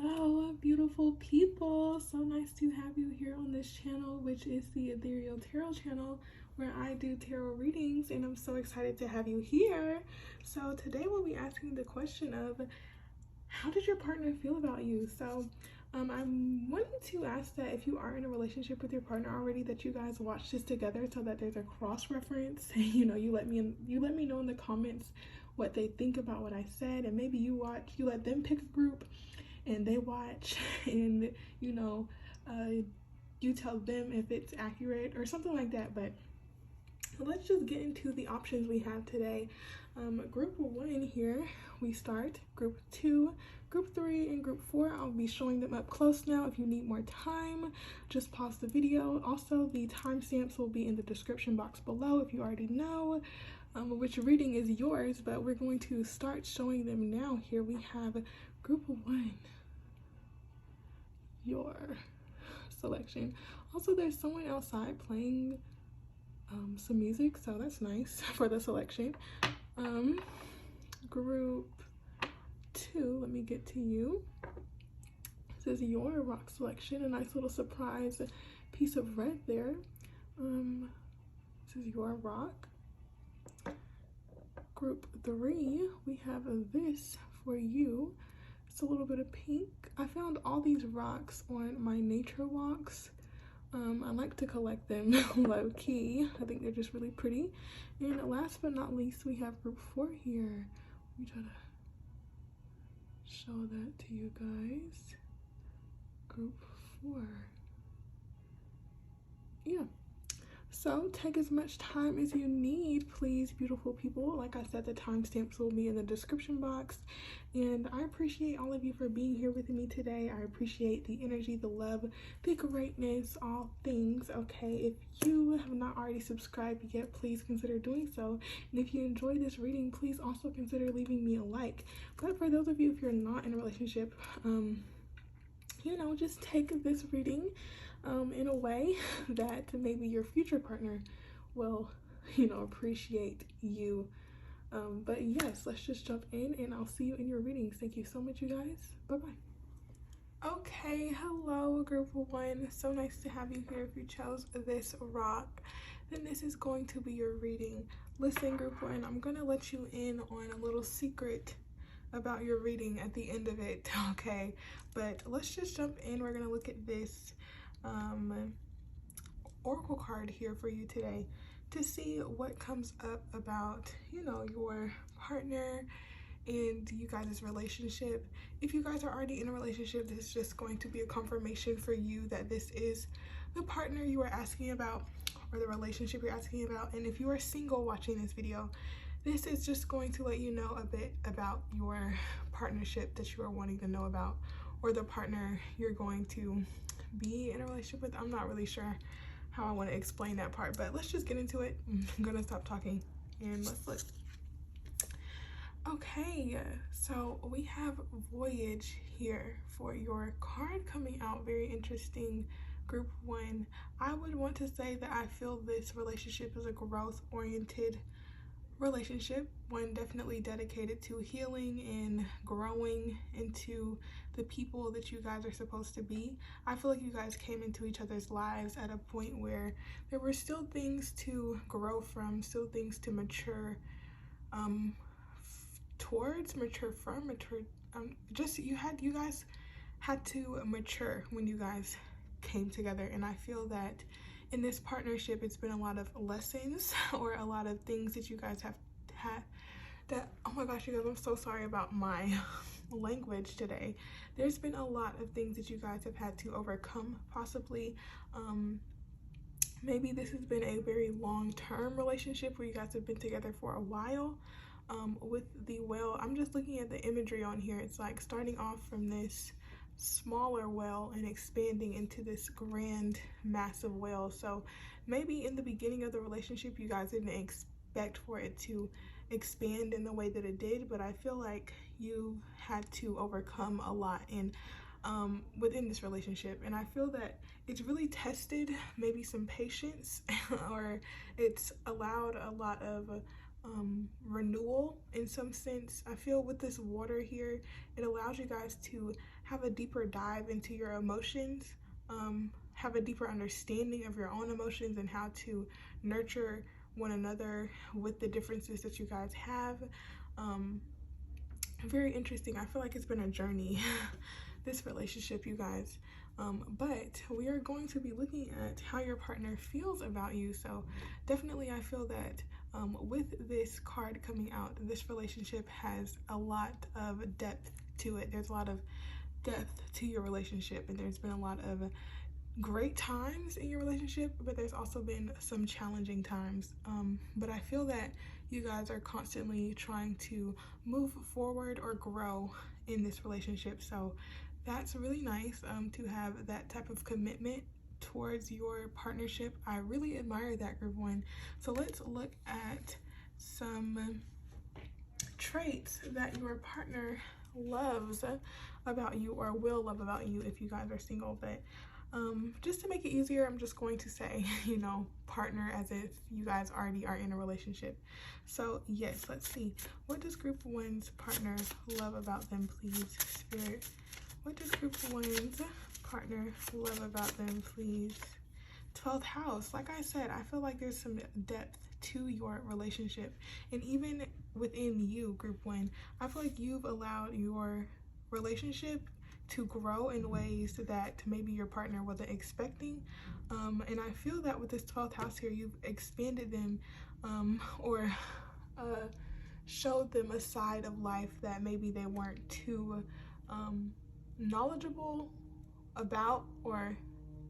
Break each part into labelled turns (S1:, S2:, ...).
S1: Hello, beautiful people. So nice to have you here on this channel, which is the Ethereal Tarot channel, where I do tarot readings, and I'm so excited to have you here. So today we'll be asking the question of, how did your partner feel about you? So I'm wanting to ask that if you are in a relationship with your partner already, that you guys watch this together so that there's a cross-reference. You let me know in the comments what they think about what I said, and maybe you let them pick a group and they watch, and you tell them if it's accurate or something like that. But let's just get into the options we have today. Group 1 here, we start. Group 2, Group 3, and Group 4. I'll be showing them up close now. If you need more time, just pause the video. Also, the timestamps will be in the description box below if you already know which reading is yours, but we're going to start showing them now. Here we have Group 1, your selection. Also, there's someone outside playing some music, so that's nice for the selection. Group 2, let me get to you. This is your rock selection, a nice little surprise piece of red there. This is your rock. Group 3, we have this for you. It's a little bit of pink. I found all these rocks on my nature walks. I like to collect them low key. I think they're just really pretty. And last but not least, we have Group 4 here. Let me try to show that to you guys. Group 4. Yeah. So take as much time as you need, please, beautiful people. Like I said, the timestamps will be in the description box. And I appreciate all of you for being here with me today. I appreciate the energy, the love, the greatness, all things, okay? If you have not already subscribed yet, please consider doing so. And if you enjoy this reading, please also consider leaving me a like. But for those of you, if you're not in a relationship, just take this reading in a way that maybe your future partner will, appreciate you. But yes, let's just jump in and I'll see you in your readings. Thank you so much, you guys. Bye-bye. Okay, hello, Group 1. So nice to have you here. If you chose this rock, then this is going to be your reading. Listen, Group 1, I'm going to let you in on a little secret about your reading at the end of it, okay? But let's just jump in. We're going to look at this oracle card here for you today to see what comes up about your partner and you guys' relationship. If you guys are already in a relationship, this is just going to be a confirmation for you that this is the partner you are asking about or the relationship you're asking about. And if you are single watching this video, this is just going to let you know a bit about your partnership that you are wanting to know about, or the partner you're going to be in a relationship with. I'm not really sure how I want to explain that part, but let's just get into it. I'm gonna stop talking and let's look. Okay, so we have Voyage here for your card coming out. Very interesting, Group 1. I would want to say that I feel this relationship is a growth-oriented relationship, one definitely dedicated to healing and growing into the people that you guys are supposed to be. I feel like you guys came into each other's lives at a point where there were still things to grow from, still things to mature you guys had to mature when you guys came together. And I feel that in this partnership, it's been a lot of lessons or a lot of things that you guys have had that, oh my gosh, you guys, I'm so sorry about my language today. There's been a lot of things that you guys have had to overcome, possibly. Maybe this has been a very long-term relationship where you guys have been together for a while. With the well, I'm just looking at the imagery on here. It's like starting off from this smaller well and expanding into this grand massive well. So maybe in the beginning of the relationship you guys didn't expect for it to expand in the way that it did, but I feel like you had to overcome a lot within this relationship, and I feel that it's really tested maybe some patience or it's allowed a lot of renewal in some sense. I feel with this water here, it allows you guys to have a deeper dive into your emotions, have a deeper understanding of your own emotions and how to nurture one another with the differences that you guys have. Um, Very interesting. I feel like it's been a journey, this relationship, you guys. But we are going to be looking at how your partner feels about you. So definitely I feel that with this card coming out, this relationship has a lot of depth to it. There's a lot of depth to your relationship, and there's been a lot of great times in your relationship, but there's also been some challenging times. But I feel that you guys are constantly trying to move forward or grow in this relationship. So that's really nice to have that type of commitment towards your partnership. I really admire that, group one. So let's look at some traits that your partner loves about you or will love about you if you guys are single. But just to make it easier, I'm just going to say, partner as if you guys already are in a relationship. So yes, let's see. What does group one's partner love about them, please, Spirit? What does group one's partner love about them, please? 12th house. Like I said, I feel like there's some depth to your relationship. And even within you, group one, I feel like you've allowed your relationship to grow in ways that maybe your partner wasn't expecting. And I feel that with this 12th house here, you've expanded them or showed them a side of life that maybe they weren't too knowledgeable about, or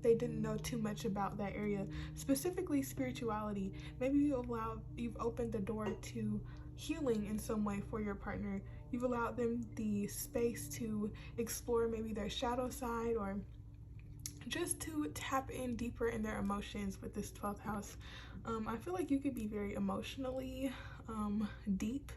S1: they didn't know too much about that area, specifically spirituality. Maybe you've opened the door to healing in some way for your partner. You've allowed them the space to explore maybe their shadow side, or just to tap in deeper in their emotions with this 12th house. I feel like you could be very emotionally deep.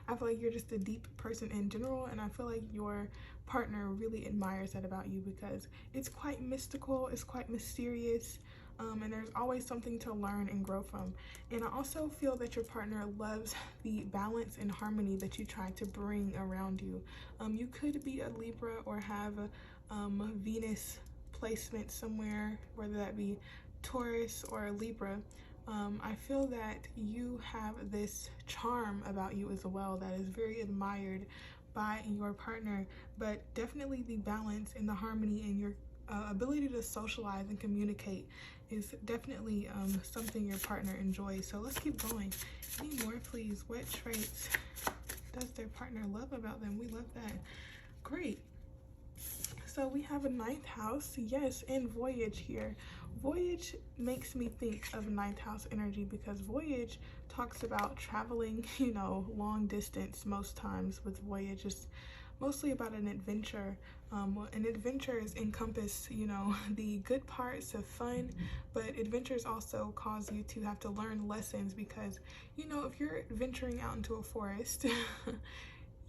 S1: I feel like you're just a deep person in general, and I feel like your partner really admires that about you because it's quite mystical, it's quite mysterious, and there's always something to learn and grow from. And I also feel that your partner loves the balance and harmony that you try to bring around you. You could be a Libra or have Venus placement somewhere, whether that be Taurus or Libra. I feel that you have this charm about you as well that is very admired by your partner, but definitely the balance and the harmony and your ability to socialize and communicate is definitely something your partner enjoys. So let's keep going. Any more, please? What traits does their partner love about them? We love that. Great. So we have a 9th house, yes, and voyage here. Voyage makes me think of 9th house energy because voyage talks about traveling, long distance most times. With voyage, it's mostly about an adventure. And adventures encompass, the good parts of fun, but adventures also cause you to have to learn lessons because, if you're venturing out into a forest,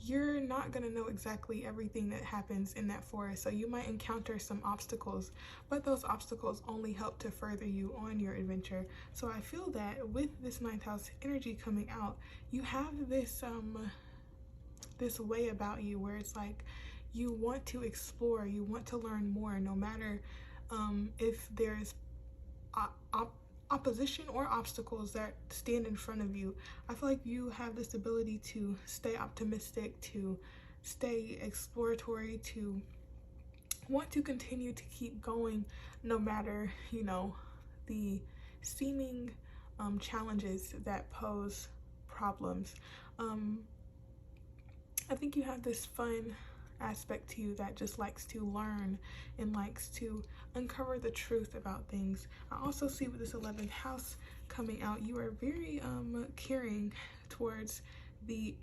S1: you're not going to know exactly everything that happens in that forest. So you might encounter some obstacles, but those obstacles only help to further you on your adventure. So I feel that with this 9th house energy coming out, you have this this way about you where it's like you want to explore, you want to learn more, no matter if there's opposition or obstacles that stand in front of you. I feel like you have this ability to stay optimistic, to stay exploratory, to want to continue to keep going no matter, the seeming challenges that pose problems. I think you have this fun aspect to you that just likes to learn and likes to uncover the truth about things. I also see with this 11th house coming out, you are very caring towards the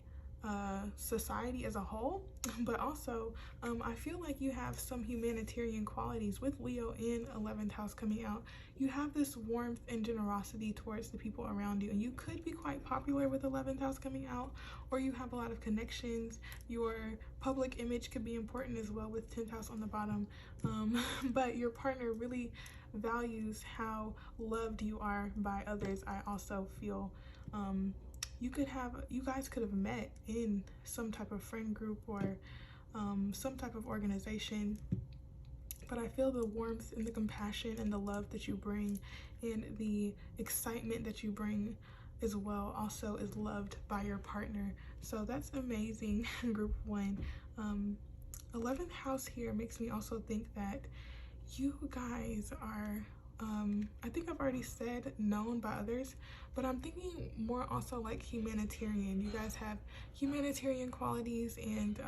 S1: society as a whole, but also I feel like you have some humanitarian qualities with Leo in 11th house coming out. You have this warmth and generosity towards the people around you, and you could be quite popular with 11th house coming out, or you have a lot of connections. Your public image could be important as well with 10th house on the bottom, but your partner really values how loved you are by others. I also feel you guys could have met in some type of friend group or some type of organization. But I feel the warmth and the compassion and the love that you bring and the excitement that you bring as well also is loved by your partner. So that's amazing. Group 1. 11th house here makes me also think that you guys are, I think I've already said known by others, but I'm thinking more also like humanitarian. You guys have humanitarian qualities and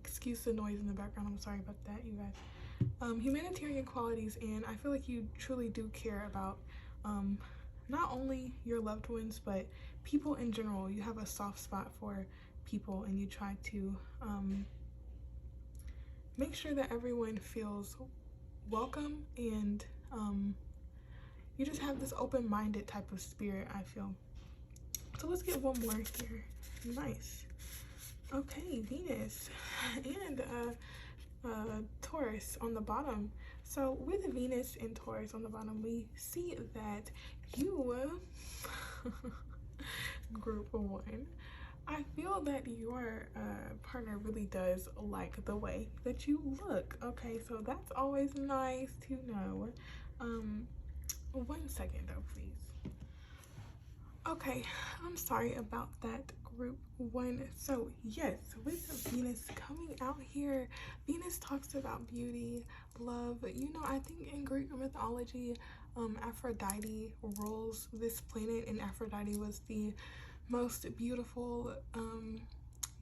S1: excuse the noise in the background, I'm sorry about that, you guys. Humanitarian qualities, and I feel like you truly do care about not only your loved ones, but people in general. You have a soft spot for people, and you try to make sure that everyone feels welcome, and you just have this open-minded type of spirit, I feel. So let's get one more here. Nice. Okay, Venus and Taurus on the bottom. So with Venus and Taurus on the bottom, we see that you, group 1, I feel that your partner really does like the way that you look. Okay, so that's always nice to know. 1 second though, please. Okay, I'm sorry about that, group 1. So yes, with Venus coming out here, Venus talks about beauty, love. You know, I think in Greek mythology, Aphrodite rules this planet, and Aphrodite was the most beautiful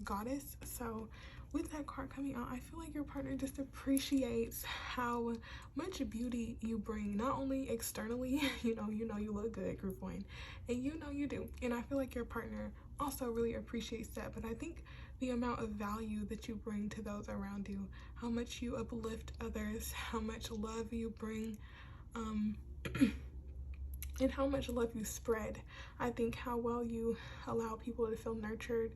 S1: goddess. So with that card coming out, I feel like your partner just appreciates how much beauty you bring, not only externally, you know you look good, group 1, and you know you do, and I feel like your partner also really appreciates that. But I think the amount of value that you bring to those around you, how much you uplift others, how much love you bring, and how much love you spread. I think how well you allow people to feel nurtured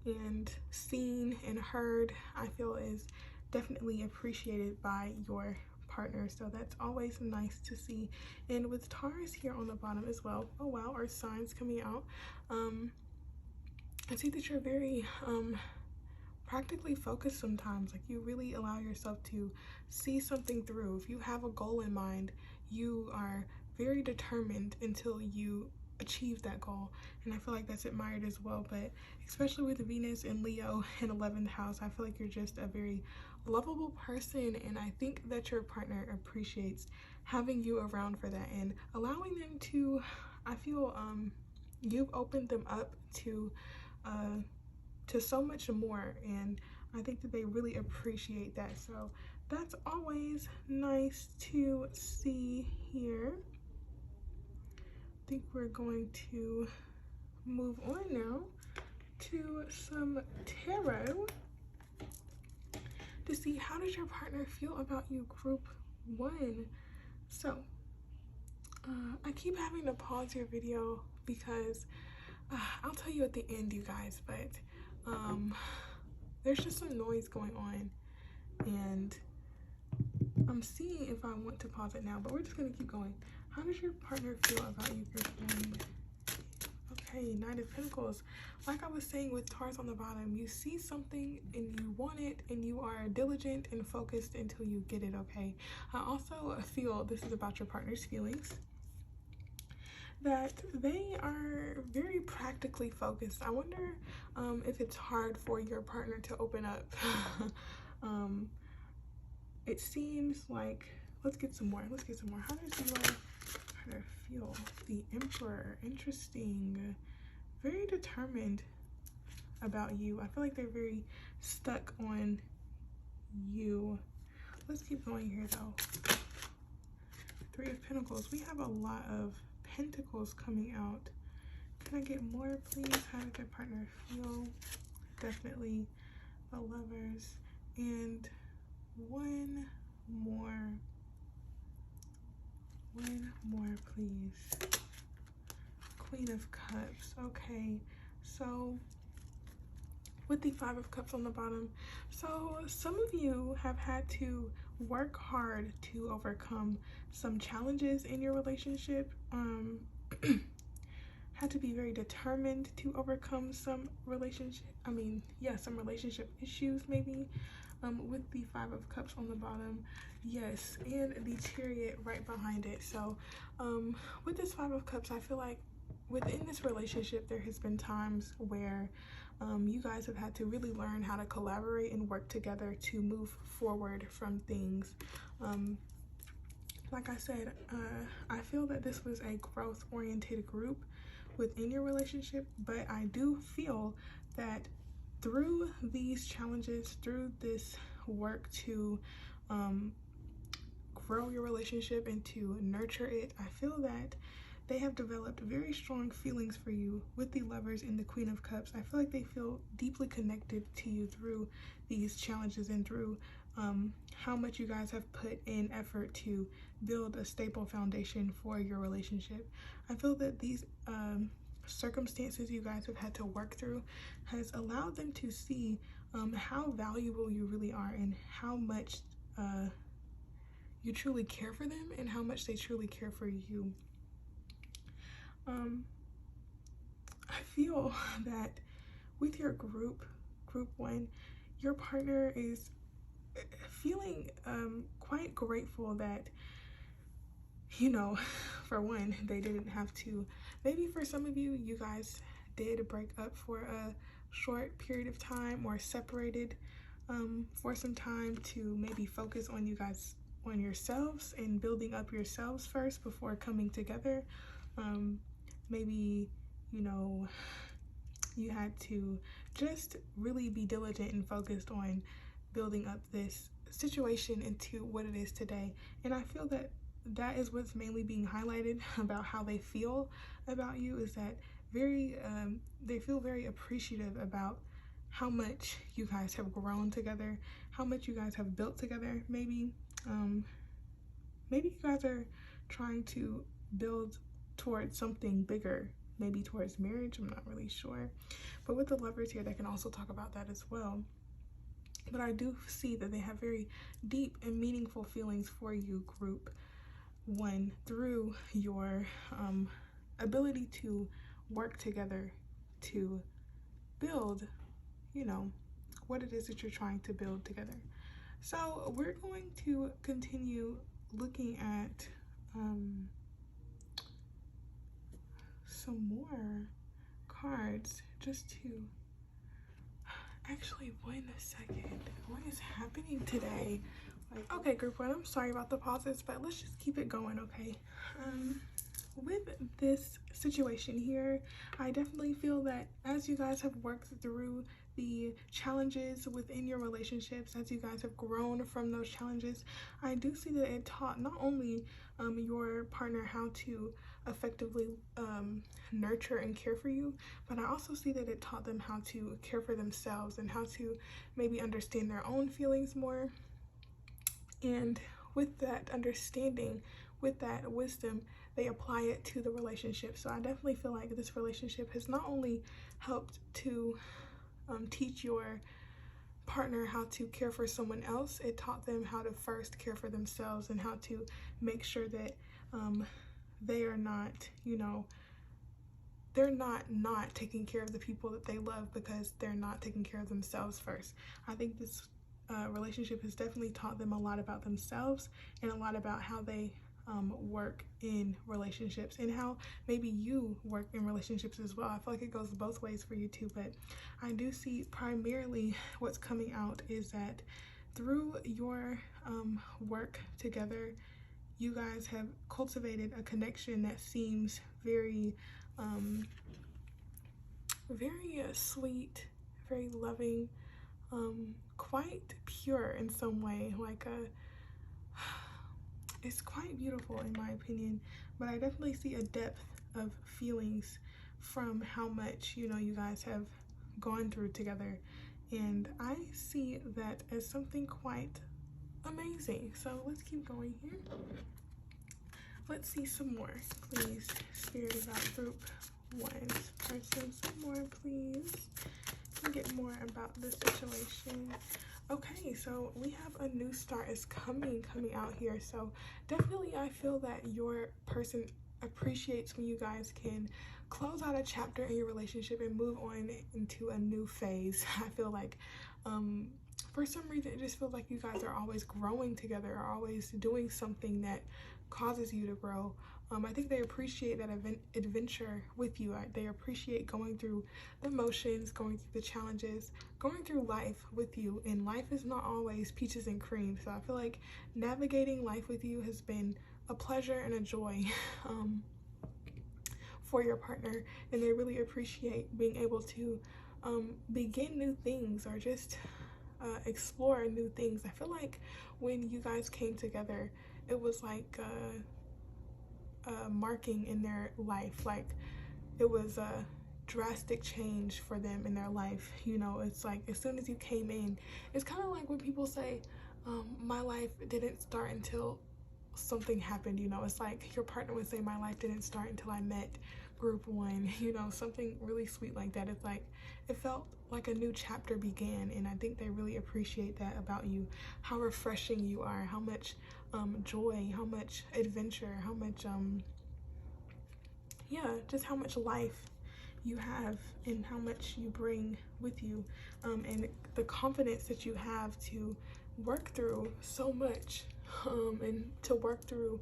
S1: and seen and heard, I feel is definitely appreciated by your partner. So that's always nice to see. And with Taurus here on the bottom as well, oh wow, our signs coming out. I see that you're very practically focused sometimes. Like, you really allow yourself to see something through. If you have a goal in mind, you are very determined until you achieve that goal, and I feel like that's admired as well. But especially with Venus and Leo in 11th house, I feel like you're just a very lovable person, and I think that your partner appreciates having you around for that and allowing them to, I feel you've opened them up to so much more, and I think that they really appreciate that. So that's always nice to see here. I think we're going to move on now to some tarot to see how does your partner feel about you, group 1. So I keep having to pause your video because I'll tell you at the end, you guys, but there's just some noise going on, and I'm seeing if I want to pause it now, but we're just gonna keep going. How does your partner feel about you, group 1? Okay, 9 of Pentacles. Like I was saying with Taurus on the bottom, you see something and you want it, and you are diligent and focused until you get it, okay? I also feel this is about your partner's feelings, that they are very practically focused. I wonder if it's hard for your partner to open up. It seems like, let's get some more. How does your partner feel? The Emperor, interesting. Very determined about you. I feel like they're very stuck on you. Let's keep going here though. 3 of Pentacles. We have a lot of Pentacles coming out. Can I get more, please? How does your partner feel? Definitely the Lovers. And one more, please. Queen of Cups. Okay, so with the 5 of Cups on the bottom, so some of you have had to work hard to overcome some challenges in your relationship. had to be very determined to overcome some some relationship issues maybe. With the Five of Cups on the bottom, yes, and the Chariot right behind it. So with this Five of Cups, I feel like within this relationship there has been times where you guys have had to really learn how to collaborate and work together to move forward from things. Like I said, I feel that this was a growth-oriented group within your relationship, but I do feel that through these challenges, through this work to grow your relationship and to nurture it, I feel that they have developed very strong feelings for you with the Lovers and the Queen of Cups. I feel like they feel deeply connected to you through these challenges and through how much you guys have put in effort to build a stable foundation for your relationship. I feel that these circumstances you guys have had to work through has allowed them to see how valuable you really are and how much you truly care for them and how much they truly care for you. I feel that with your group one, your partner is feeling quite grateful that, you know, for one, they didn't have to, maybe for some of you, you guys did break up for a short period of time or separated for some time to maybe focus on yourselves and building up yourselves first before coming together. Maybe, you know, you had to just really be diligent and focused on building up this situation into what it is today. And I feel that that is what's mainly being highlighted about how they feel about you, is that they feel very appreciative about how much you guys have grown together, how much you guys have built together. Maybe you guys are trying to build towards something bigger, maybe towards marriage. I'm not really sure, but with the Lovers here, they can also talk about that as well. But I do see that they have very deep and meaningful feelings for you, group one, through your ability to work together to build, you know, what it is that you're trying to build together. So we're going to continue looking at some more cards just to actually, 1 second, what is happening today? Like, okay, group one, I'm sorry about the pauses, but let's just keep it going, okay? With this situation here, I definitely feel that as you guys have worked through the challenges within your relationships, as you guys have grown from those challenges, I do see that it taught not only your partner how to effectively nurture and care for you, but I also see that it taught them how to care for themselves and how to maybe understand their own feelings more. And with that understanding, with that wisdom, they apply it to the relationship. So I definitely feel like this relationship has not only helped to teach your partner how to care for someone else, it taught them how to first care for themselves and how to make sure that they are not, you know, they're not taking care of the people that they love because they're not taking care of themselves first. I think this relationship has definitely taught them a lot about themselves and a lot about how they work in relationships and how maybe you work in relationships as well. I feel like it goes both ways for you too, but I do see primarily what's coming out is that through your work together, you guys have cultivated a connection that seems very sweet, very loving, quite pure in some way, like it's quite beautiful in my opinion. But I definitely see a depth of feelings from how much, you know, you guys have gone through together, and I see that as something quite amazing. So let's keep going here. Let's see some more, please. Spirit of that group one's person, some more, please. Get more about the situation. Okay, so we have a new start is coming out here. So definitely I feel that your person appreciates when you guys can close out a chapter in your relationship and move on into a new phase. I feel like for some reason it just feels like you guys are always growing together, or always doing something that causes you to grow. I think they appreciate that adventure with you. They appreciate going through the motions, going through the challenges, going through life with you. And life is not always peaches and cream. So I feel like navigating life with you has been a pleasure and a joy for your partner. And they really appreciate being able to begin new things, or just explore new things. I feel like when you guys came together, it was like marking in their life. Like, it was a drastic change for them in their life. You know, it's like as soon as you came in, it's kind of like when people say, my life didn't start until something happened. You know, it's like your partner would say, my life didn't start until I met group one, you know, something really sweet like that. It's like it felt like a new chapter began, and I think they really appreciate that about you. How refreshing you are, how much joy, how much adventure, how much yeah, just how much life you have, and how much you bring with you, and the confidence that you have to work through so much, and to work through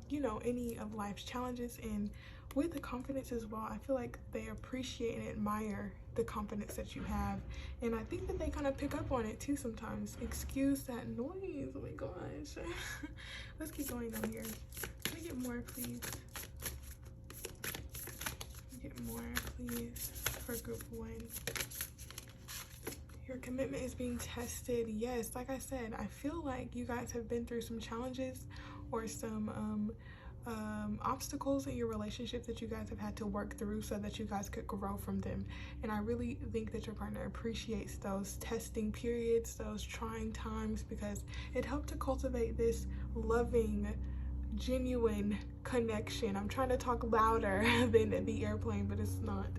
S1: you know, any of life's challenges. And with the confidence as well, I feel like they appreciate and admire the confidence that you have, and I think that they kind of pick up on it too sometimes. Excuse that noise, oh my gosh. Let's keep going down here. Can I get more, please? Get more, please, for group one. Your commitment is being tested. Yes, like I said, I feel like you guys have been through some challenges, or some obstacles in your relationship that you guys have had to work through so that you guys could grow from them. And I really think that your partner appreciates those testing periods, those trying times, because it helped to cultivate this loving, genuine connection. I'm trying to talk louder than the airplane, but it's not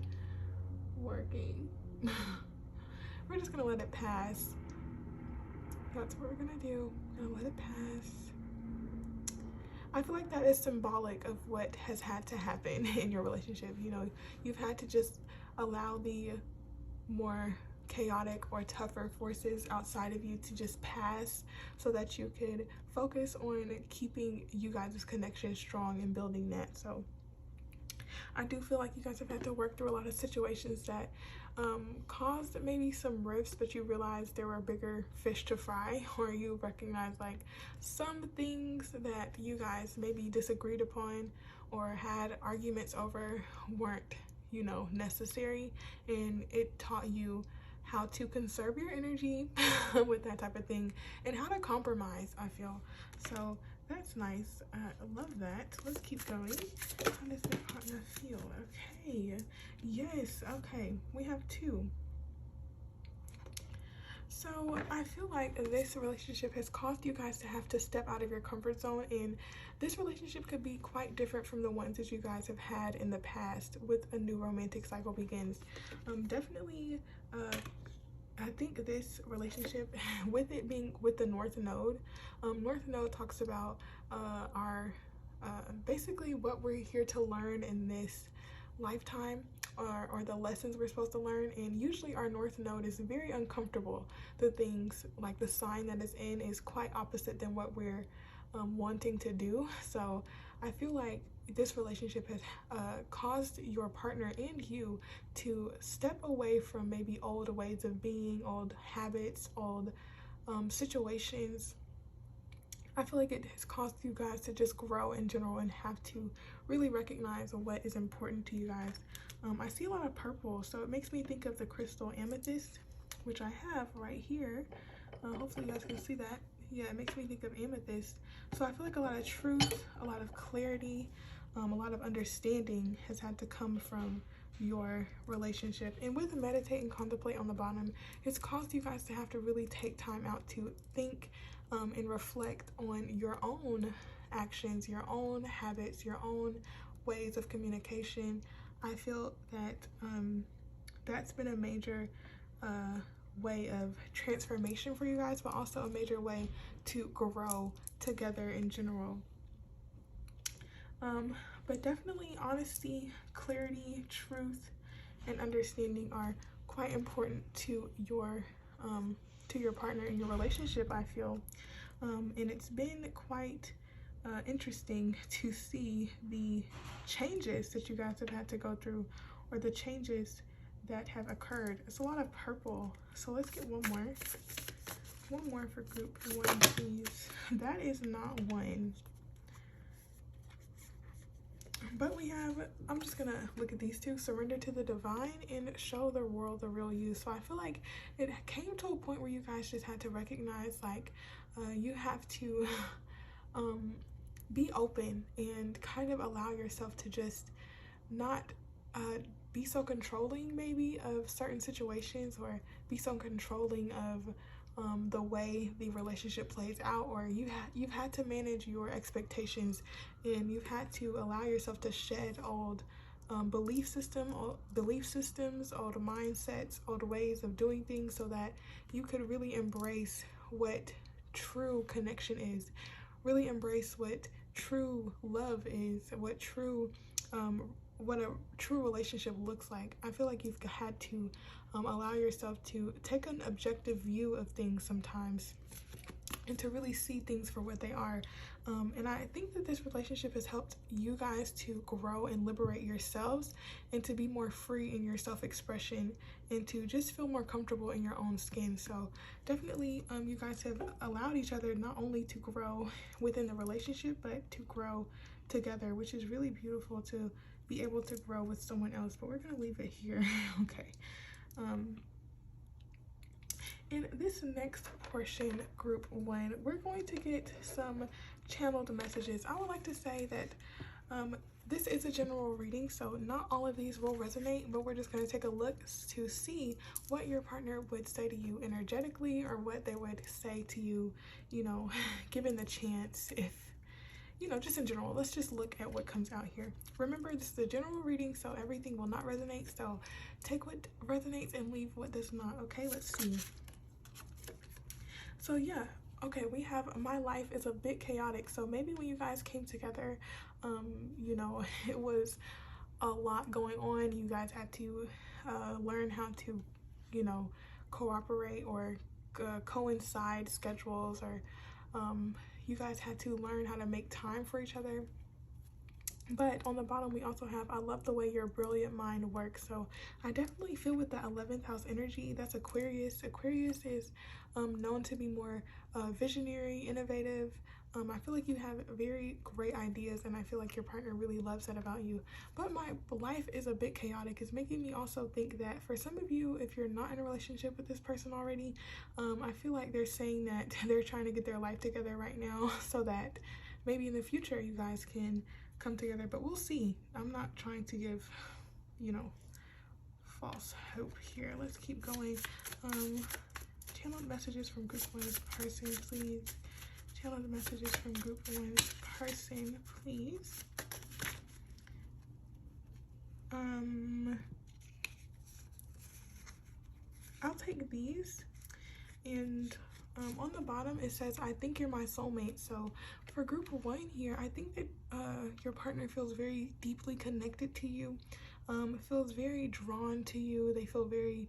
S1: working. We're just gonna let it pass. That's what we're gonna do. We're gonna let it pass. I feel like that is symbolic of what has had to happen in your relationship. You know, you've had to just allow the more chaotic or tougher forces outside of you to just pass, so that you could focus on keeping you guys' connection strong and building that. So I do feel like you guys have had to work through a lot of situations that caused maybe some rifts, but you realized there were bigger fish to fry, or you recognize like some things that you guys maybe disagreed upon or had arguments over weren't, you know, necessary, and it taught you how to conserve your energy with that type of thing, and how to compromise, I feel. So that's nice. I love that. Let's keep going. How does my partner feel? Okay. Yes. Okay. We have two. So I feel like this relationship has caused you guys to have to step out of your comfort zone, and this relationship could be quite different from the ones that you guys have had in the past with a new romantic cycle begins. Definitely, I think this relationship, with it being with the North Node, North Node talks about our basically what we're here to learn in this lifetime, or the lessons we're supposed to learn. And usually our North Node is very uncomfortable. The things, like the sign that it's in, is quite opposite than what we're wanting to do. So I feel like this relationship has caused your partner and you to step away from maybe old ways of being, old habits, old situations. I feel like it has caused you guys to just grow in general, and have to really recognize what is important to you guys. I see a lot of purple, so it makes me think of the crystal amethyst, which I have right here. Hopefully you guys can see that. Yeah, it makes me think of amethyst. So I feel like a lot of truth, a lot of clarity, a lot of understanding has had to come from your relationship. And with meditate and contemplate on the bottom, it's caused you guys to have to really take time out to think and reflect on your own actions, your own habits, your own ways of communication. I feel that that's been a major way of transformation for you guys, but also a major way to grow together in general. But definitely honesty, clarity, truth, and understanding are quite important to your partner in your relationship, I feel. And it's been quite interesting to see the changes that you guys have had to go through, or the changes that have occurred. It's a lot of purple, so let's get one more. One more for group one, please. That is not one. But we have, I'm just gonna look at these two: surrender to the divine and show the world the real you. So I feel like it came to a point where you guys just had to recognize, like, you have to be open and kind of allow yourself to just not be so controlling maybe of certain situations, or be so controlling of the way the relationship plays out, or you've had to manage your expectations, and you've had to allow yourself to shed old belief systems, old mindsets, old ways of doing things, so that you could really embrace what true connection is, really embrace what true love is, what a true relationship looks like. I feel like you've had to allow yourself to take an objective view of things sometimes, and to really see things for what they are. And I think that this relationship has helped you guys to grow and liberate yourselves, and to be more free in your self-expression, and to just feel more comfortable in your own skin. So definitely you guys have allowed each other not only to grow within the relationship, but to grow together, which is really beautiful, to be able to grow with someone else. But we're gonna leave it here. Okay. In this next portion, group one, we're going to get some channeled messages. I would like to say that this is a general reading, so not all of these will resonate, but we're just going to take a look to see what your partner would say to you energetically, or what they would say to you, you know, given the chance. If, you know, just in general, let's just look at what comes out here. Remember, this is a general reading, so everything will not resonate. So take what resonates and leave what does not. Okay, let's see. So yeah, okay, we have my life is a bit chaotic. So maybe when you guys came together, you know, it was a lot going on. You guys had to learn how to, you know, cooperate, or coincide schedules, or you guys had to learn how to make time for each other. But on the bottom, we also have, I love the way your brilliant mind works. So I definitely feel with the 11th house energy, that's Aquarius. Aquarius is known to be more visionary, innovative. I feel like you have very great ideas, and I feel like your partner really loves that about you. But my life is a bit chaotic. It's making me also think that for some of you, if you're not in a relationship with this person already, I feel like they're saying that they're trying to get their life together right now, so that maybe in the future you guys can come together. But we'll see. I'm not trying to give, you know, false hope here. Let's keep going. Channel messages from group one person, please. Channel the messages from group one person, please. I'll take these. And on the bottom it says, I think you're my soulmate. So for group one here, I think that your partner feels very deeply connected to you, feels very drawn to you. They feel very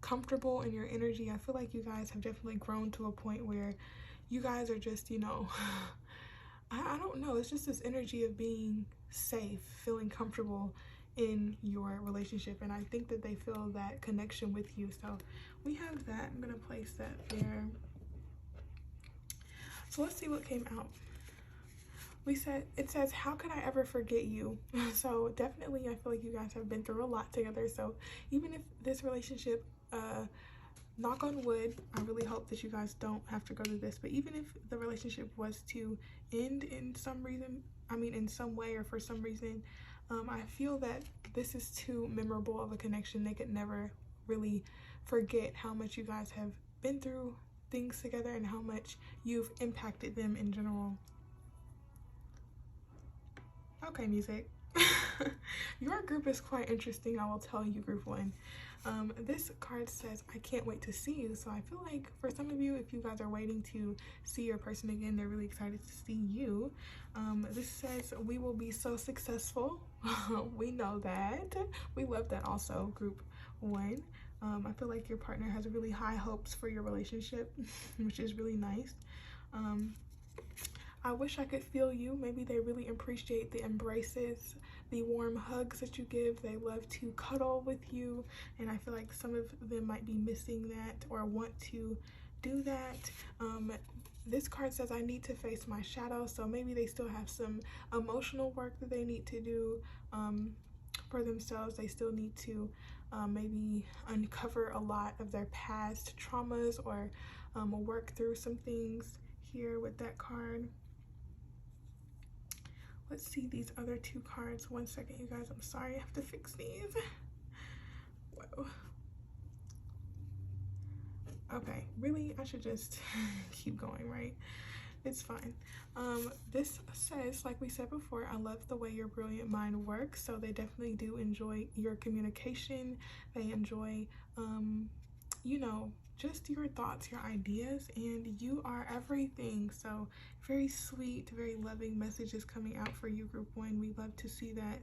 S1: comfortable in your energy. I feel like you guys have definitely grown to a point where you guys are just, you know, I don't know, it's just this energy of being safe, feeling comfortable in your relationship, and I think that they feel that connection with you. So we have that. I'm gonna place that there. So let's see what came out. It says, how could I ever forget you? So definitely I feel like you guys have been through a lot together. So even if this relationship, knock on wood, I really hope that you guys don't have to go through this, but even if the relationship was to end in some reason, I mean in some way or for some reason, I feel that this is too memorable of a connection. They could never really forget how much you guys have been through things together, and how much you've impacted them in general. Okay, music. Your group is quite interesting, I will tell you, group one. This card says, I can't wait to see you. So I feel like for some of you, if you guys are waiting to see your person again, they're really excited to see you. This says, we will be so successful. We know that. We love that also, group one. I feel like your partner has really high hopes for your relationship, which is really nice. I wish I could feel you. Maybe they really appreciate the embraces, the warm hugs that you give. They love to cuddle with you, and I feel like some of them might be missing that or want to do that. This card says, I need to face my shadow, so maybe they still have some emotional work that they need to do for themselves. They still need to maybe uncover a lot of their past traumas or work through some things here with that card. Let's see these other two cards. One second, you guys. I'm sorry, I have to fix these. Whoa. Okay, really, I should just keep going, right? It's fine. This says, like we said before, I love the way your brilliant mind works. So they definitely do enjoy your communication. They enjoy, you know, just your thoughts, your ideas, and you are everything. So very sweet, very loving messages coming out for you, group one. We love to see that.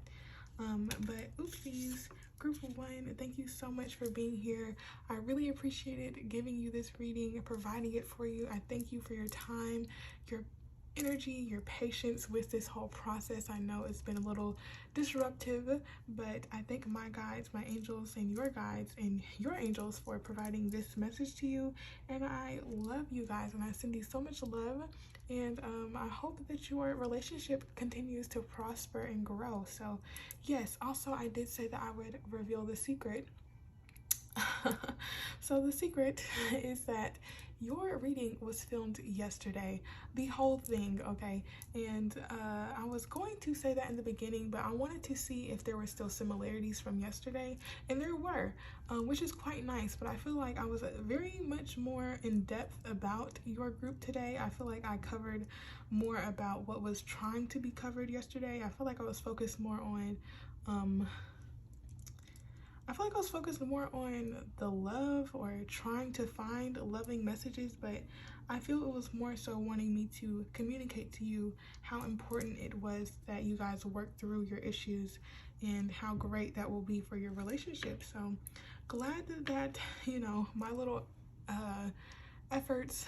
S1: But oopsies, group one, thank you so much for being here. I really appreciated giving you this reading and providing it for you. I thank you for your time, your energy, your patience with this whole process. I know it's been a little disruptive, but I thank my guides, my angels, and your angels for providing this message to you. And I love you guys, and I send you so much love. And I hope that your relationship continues to prosper and grow. So yes, also I did say that I would reveal the secret. So the secret is that your reading was filmed yesterday, the whole thing, okay? And I was going to say that in the beginning, but I wanted to see if there were still similarities from yesterday, and there were, which is quite nice. But I feel like I was very much more in depth about your group today. I feel like I covered more about what was trying to be covered yesterday. I feel like I was focused more on the love or trying to find loving messages, but I feel it was more so wanting me to communicate to you how important it was that you guys work through your issues and how great that will be for your relationship. So glad that you know, my little efforts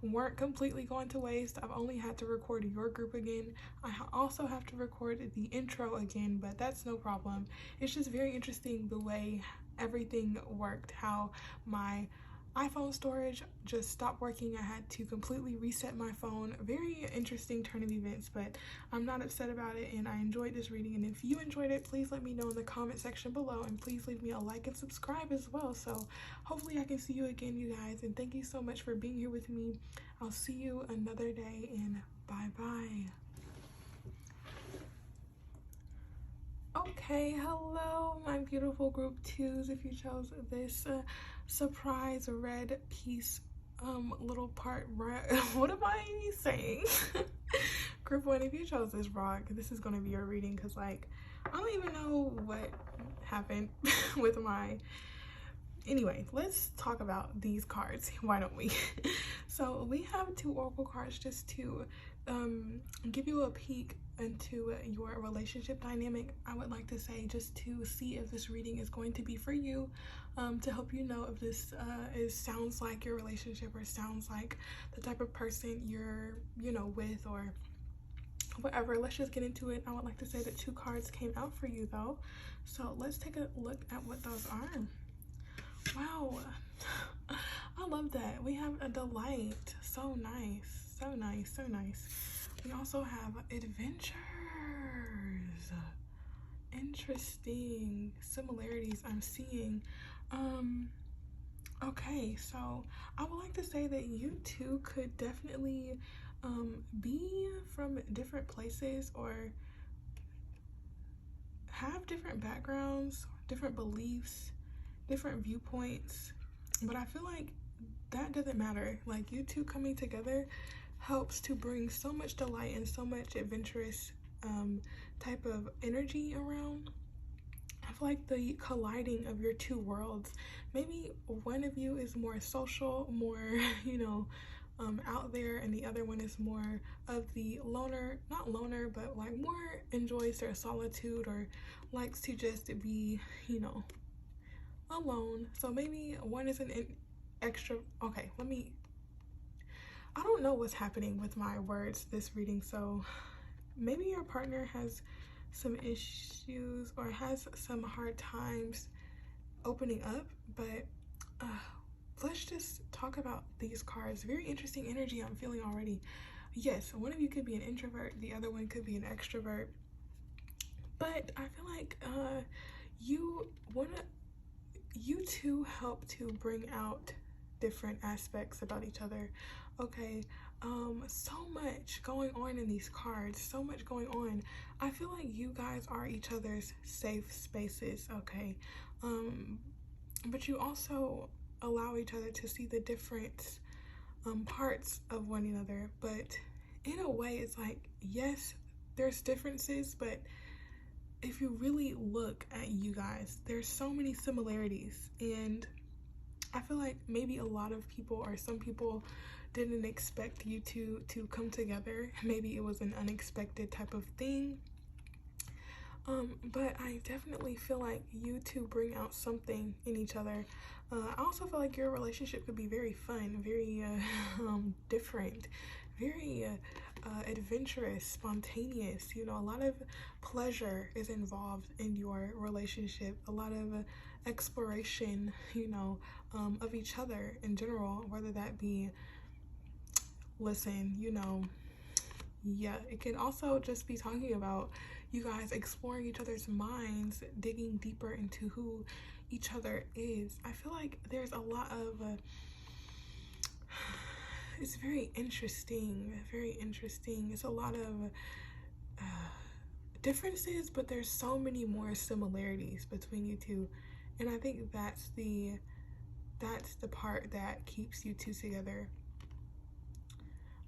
S1: weren't completely going to waste. I've only had to record your group again. I also have to record the intro again, but that's no problem. It's just very interesting the way everything worked, how my iPhone storage just stopped working. I had to completely reset my phone. Very interesting turn of events, but I'm not upset about it, and I enjoyed this reading. And if you enjoyed it, please let me know in the comment section below, and please leave me a like and subscribe as well. So hopefully I can see you again, you guys, and thank you so much for being here with me. I'll see you another day, and bye bye. Okay, hello my beautiful group twos. If you chose this surprise red piece little part, right? What am I saying? Group one, if you chose this rock, this is gonna be your reading, because like I don't even know what happened with my. Anyway, let's talk about these cards. Why don't we? So we have two oracle cards just to give you a peek into your relationship dynamic. I would like to say, just to see if this reading is going to be for you, to help you know if this sounds like your relationship or sounds like the type of person you're, you know, with or whatever. Let's just get into it. I would like to say that two cards came out for you though. So let's take a look at what those are. Wow, I love that. We have a delight. So nice, so nice, so nice. We also have adventures. Interesting similarities I'm seeing. Okay, so I would like to say that you two could definitely be from different places or have different backgrounds, different beliefs, different viewpoints, but I feel like that doesn't matter. Like, you two coming together helps to bring so much delight and so much adventurous type of energy around. I feel like the colliding of your two worlds. Maybe one of you is more social, more, out there, and the other one is more of the loner, not loner, but like more enjoys their solitude or likes to just be, alone. So maybe one is an extra. Okay, I don't know what's happening with my words this reading, so maybe your partner has some issues or has some hard times opening up, but let's just talk about these cards. Very interesting energy I'm feeling already. Yes, one of you could be an introvert, the other one could be an extrovert, but I feel like you two help to bring out different aspects about each other. Okay, so much going on in these cards, so much going on. I feel like you guys are each other's safe spaces. Okay, but you also allow each other to see the different parts of one another. But in a way, it's like, yes, there's differences, but if you really look at you guys, there's so many similarities. And I feel like maybe a lot of people or some people didn't expect you to come together. Maybe it was an unexpected type of thing. But I definitely feel like you two bring out something in each other. I also feel like your relationship could be very fun, very different, very adventurous, spontaneous. A lot of pleasure is involved in your relationship, a lot of exploration, of each other in general, whether that be, listen, yeah, it can also just be talking about you guys exploring each other's minds, digging deeper into who each other is. I feel like there's a lot of it's very interesting, very interesting. It's a lot of differences, but there's so many more similarities between you two, and I think that's the part that keeps you two together.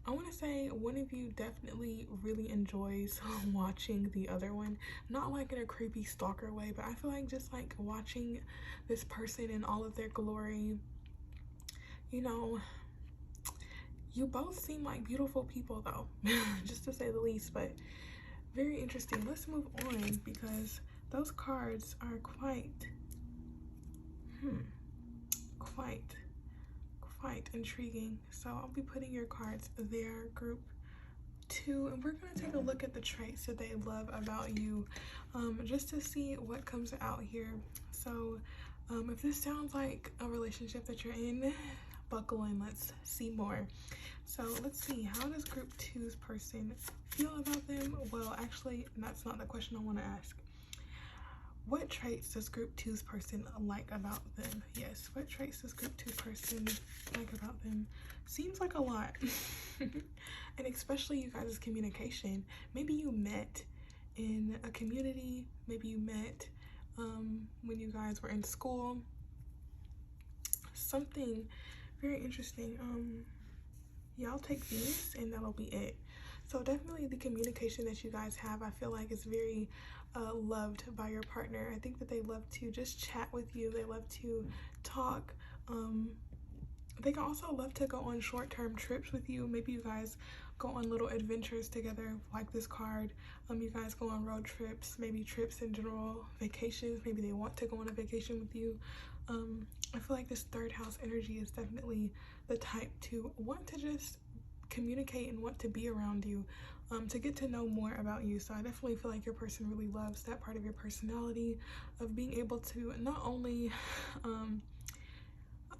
S1: I want to say one of you definitely really enjoys watching the other one, not like in a creepy stalker way, but I feel like just like watching this person in all of their glory. You both seem like beautiful people though, just to say the least, but very interesting. Let's move on because those cards are quite intriguing. So I'll be putting your cards there, group 2, and we're going to take a look at the traits that they love about you, just to see what comes out here. So if this sounds like a relationship that you're in, buckle in, let's see more. So let's see, how does group 2's person feel about them? Well, actually, that's not the question I want to ask. What traits does group 2's person like about them? Yes, what traits does group 2 person like about them? Seems like a lot. And especially you guys' communication. Maybe you met in a community. Maybe you met when you guys were in school. Something very interesting. Yeah, I'll take these and that'll be it. So definitely the communication that you guys have, I feel like is very loved by your partner. I think that they love to just chat with you. They love to talk. They can also love to go on short-term trips with you. Maybe you guys go on little adventures together, like this card. You guys go on road trips, maybe trips in general, vacations. Maybe they want to go on a vacation with you. I feel like this third house energy is definitely the type to want to just communicate and want to be around you, to get to know more about you. So I definitely feel like your person really loves that part of your personality, of being able to not only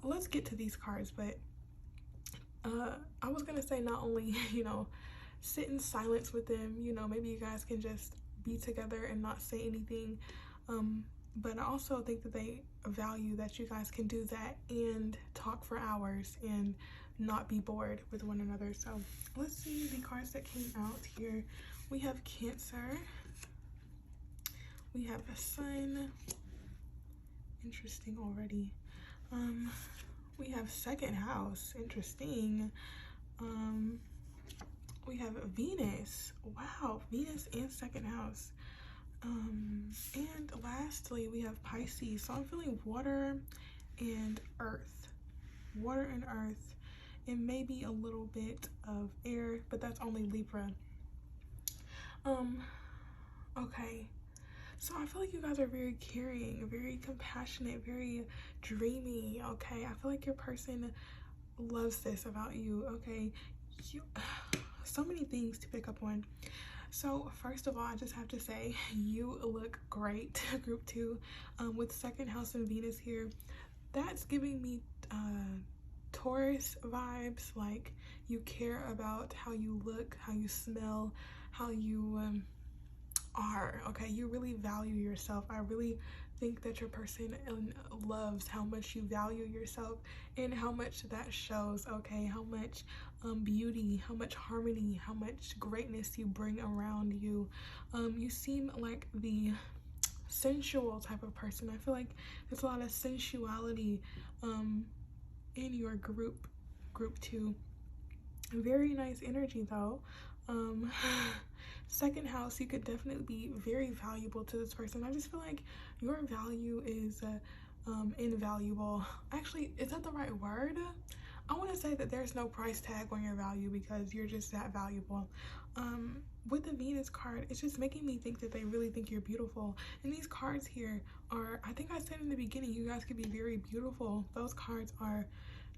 S1: let's get to these cards, but I was gonna say not only sit in silence with them, maybe you guys can just be together and not say anything, but I also think that they value that you guys can do that and talk for hours and not be bored with one another. So let's see the cards that came out here. We have Cancer, we have a Sun, interesting already. We have second house, interesting. we have Venus. Wow, Venus and second house. And lastly, we have Pisces. So I'm feeling water and earth. Water and earth. And maybe a little bit of air, but that's only Libra. Okay. So I feel like you guys are very caring, very compassionate, very dreamy, okay? I feel like your person loves this about you, okay? You, so many things to pick up on. So first of all, I just have to say you look great. Group 2 with second house and Venus here, that's giving me Taurus vibes. Like, you care about how you look, how you smell, how you are, okay? You really value yourself. I really think that your person loves how much you value yourself and how much that shows, okay? How much beauty, how much harmony, how much greatness you bring around you. You seem like the sensual type of person. I feel like there's a lot of sensuality in your group 2. Very nice energy though. Second house, you could definitely be very valuable to this person. I just feel like your value is invaluable. Actually, is that the right word? I want to say that there's no price tag on your value because you're just that valuable. With the Venus card, it's just making me think that they really think you're beautiful. And these cards here are, I think I said in the beginning, you guys could be very beautiful. Those cards are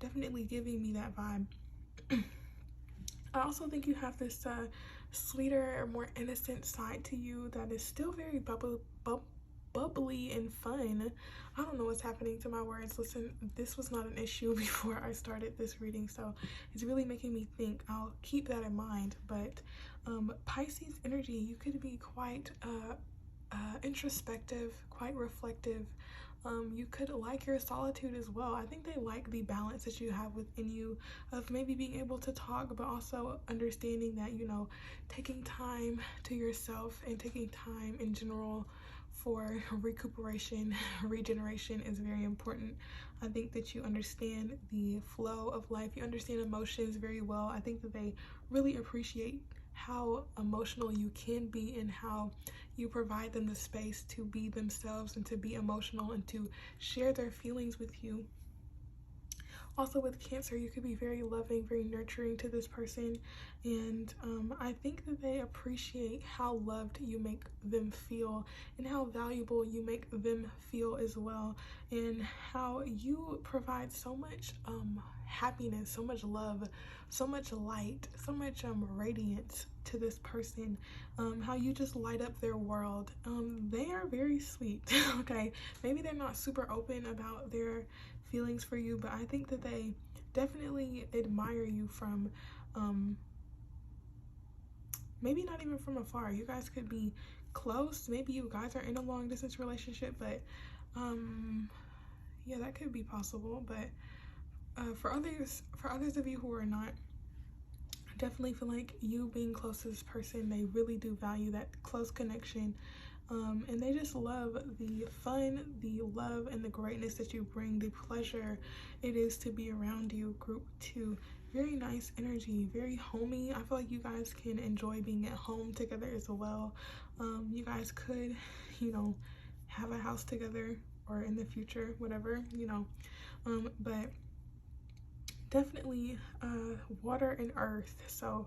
S1: definitely giving me that vibe. I also think you have this sweeter, more innocent side to you that is still very bubbly and fun. I don't know what's happening to my words. Listen, this was not an issue before I started this reading, so it's really making me think. I'll keep that in mind. But Pisces energy, you could be quite introspective, quite reflective. You could like your solitude as well. I think they like the balance that you have within you of maybe being able to talk, but also understanding that, you know, taking time to yourself and taking time in general for recuperation, regeneration is very important. I think that you understand the flow of life. You understand emotions very well. I think that they really appreciate how emotional you can be and how you provide them the space to be themselves and to be emotional and to share their feelings with you. Also with Cancer, you could be very loving, very nurturing to this person, and I think that they appreciate how loved you make them feel and how valuable you make them feel as well, and how you provide so much happiness, so much love, so much light, so much radiance to this person, how you just light up their world. They are very sweet. Okay, maybe they're not super open about their feelings for you, but I think that they definitely admire you from maybe not even from afar. You guys could be close, maybe you guys are in a long distance relationship, but yeah, that could be possible. But for others of you who are not, I definitely feel like you being close to this person, they really do value that close connection. And they just love the fun, the love, and the greatness that you bring, the pleasure it is to be around you. Group 2, very nice energy, very homey. I feel like you guys can enjoy being at home together as well. You guys could, you know, have a house together or in the future, whatever, you know. But definitely water and earth. So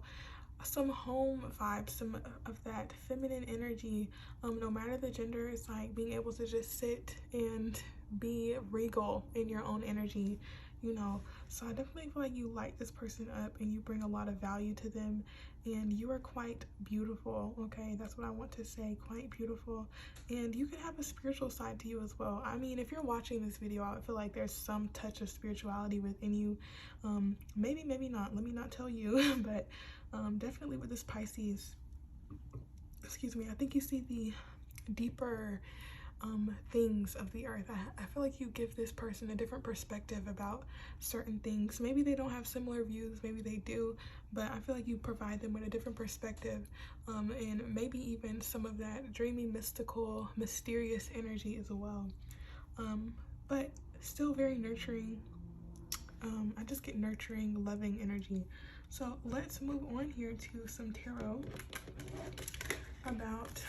S1: some home vibes, some of that feminine energy, no matter the gender. It's like being able to just sit and be regal in your own energy, you know. So I definitely feel like you light this person up and you bring a lot of value to them, and you are quite beautiful. Okay, that's what I want to say, quite beautiful. And you can have a spiritual side to you as well. I mean, if you're watching this video, I feel like there's some touch of spirituality within you. Maybe not, let me not tell you. But definitely with this Pisces, excuse me, I think you see the deeper things of the earth. I feel like you give this person a different perspective about certain things. Maybe they don't have similar views, maybe they do, but I feel like you provide them with a different perspective, and maybe even some of that dreamy, mystical, mysterious energy as well. But still very nurturing. I just get nurturing, loving energy. So let's move on here to some tarot about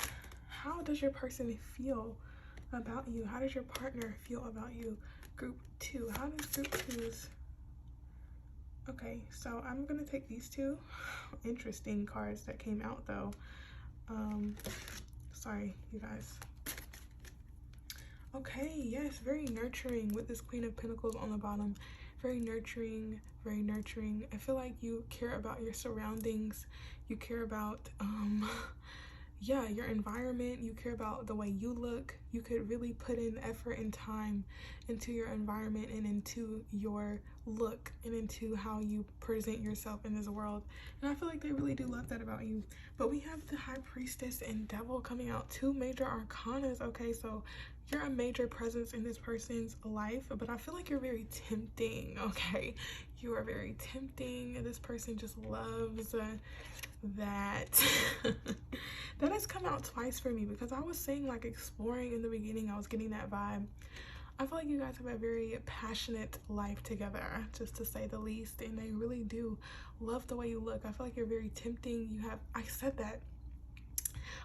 S1: how does your person feel about you? How does your partner feel about you? Group 2. How does group 2's... Okay, so I'm gonna take these two interesting cards that came out though. Sorry, you guys. Okay, yes, very nurturing with this Queen of Pentacles on the bottom. Very nurturing, very nurturing. I feel like you care about your surroundings. You care about, yeah, your environment. You care about the way you look. You could really put in effort and time into your environment and into your look and into how you present yourself in this world. And I feel like they really do love that about you. But we have the High Priestess and Devil coming out, 2 major arcanas. Okay, so you're a major presence in this person's life, but I feel like you're very tempting. Okay, you are very tempting. This person just loves that. That has come out twice for me, because I was saying like exploring in the beginning. I was getting that vibe. I feel like you guys have a very passionate life together, just to say the least, and they really do love the way you look. I feel like you're very tempting. You have, I said that,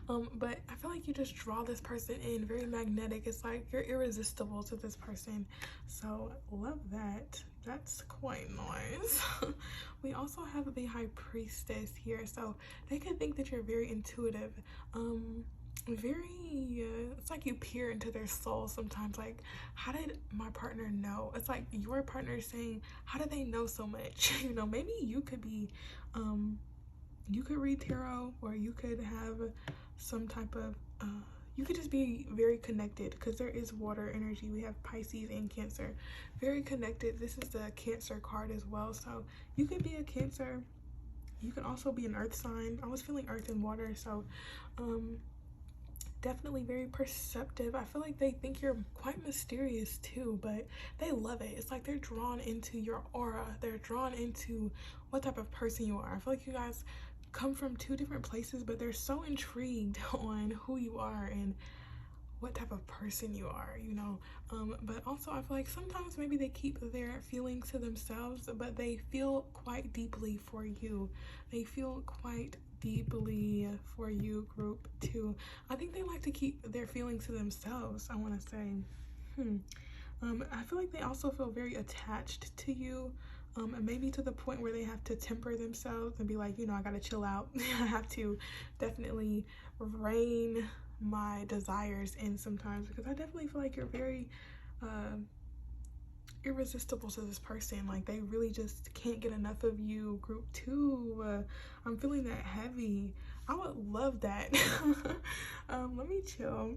S1: but I feel like you just draw this person in, very magnetic. It's like you're irresistible to this person. So love that. That's quite nice. We also have the High Priestess here, so they could think that you're very intuitive, very it's like you peer into their soul sometimes. Like, how did my partner know? It's like your partner is saying, how do they know so much? You know, maybe you could be you could read tarot, or you could have some type of you could just be very connected, because there is water energy. We have Pisces and Cancer, very connected. This is the Cancer card as well, so you could be a Cancer. You could also be an earth sign. I was feeling earth and water, so definitely very perceptive. I feel like they think you're quite mysterious too, but they love it. It's like they're drawn into your aura. They're drawn into what type of person you are. I feel like you guys come from 2 different places, but they're so intrigued on who you are and what type of person you are, you know. But also I feel like sometimes maybe they keep their feelings to themselves, but they feel quite deeply for you. They feel quite deeply for you, group 2. I think they like to keep their feelings to themselves, I want to say. I feel like they also feel very attached to you, and maybe to the point where they have to temper themselves and be like, you know, I gotta chill out. I have to definitely rein my desires in sometimes, because I definitely feel like you're very irresistible to this person. Like, they really just can't get enough of you, group 2. I'm feeling that heavy. I would love that. Let me chill.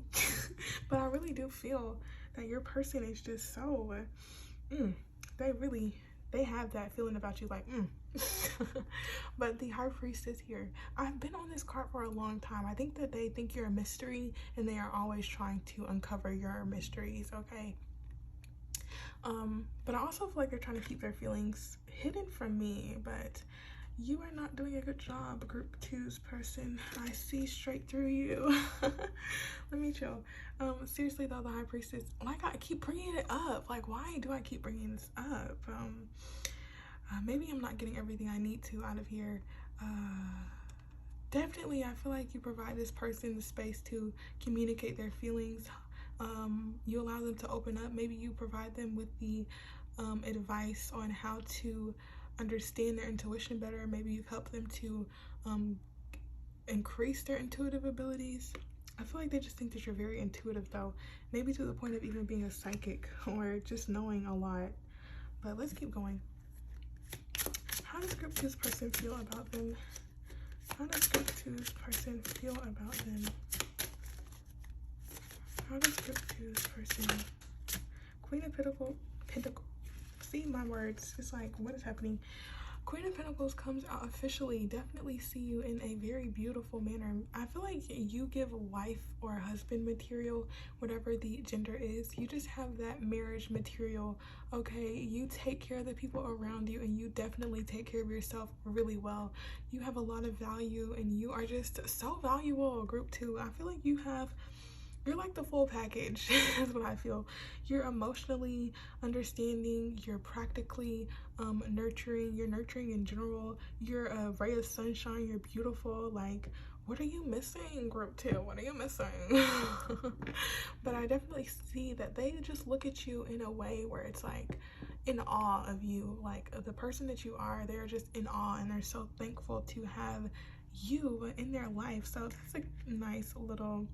S1: But I really do feel that your person is just so they have that feeling about you, like But the High Priestess here, I've been on this card for a long time. I think that they think you're a mystery, and they are always trying to uncover your mysteries. Okay, but I also feel like they're trying to keep their feelings hidden from me, but you are not doing a good job, group 2's person. I see straight through you. Let me chill. Seriously though, the High Priestess, like, I keep bringing it up. Like, why do I keep bringing this up? Maybe I'm not getting everything I need to out of here. Definitely, I feel like you provide this person the space to communicate their feelings. You allow them to open up. Maybe you provide them with the advice on how to understand their intuition better. Maybe you help them to increase their intuitive abilities. I feel like they just think that you're very intuitive though, maybe to the point of even being a psychic or just knowing a lot. But let's keep going. How does group 2's person feel about them? How does group 2's person feel about them? How does group 2's person... Queen of Pentacles. See my words. It's like, what is happening? Queen of Pentacles comes out officially. Definitely see you in a very beautiful manner. I feel like you give wife or husband material, whatever the gender is. You just have that marriage material, okay? You take care of the people around you, and you definitely take care of yourself really well. You have a lot of value, and you are just so valuable, group 2. I feel like you're you're like the full package. That's what I feel. You're emotionally understanding, you're practically nurturing, you're nurturing in general, you're a ray of sunshine, you're beautiful. Like, what are you missing, group 2? What are you missing? But I definitely see that they just look at you in a way where it's like in awe of you, like the person that you are. They're just in awe and they're so thankful to have you in their life. So that's a nice little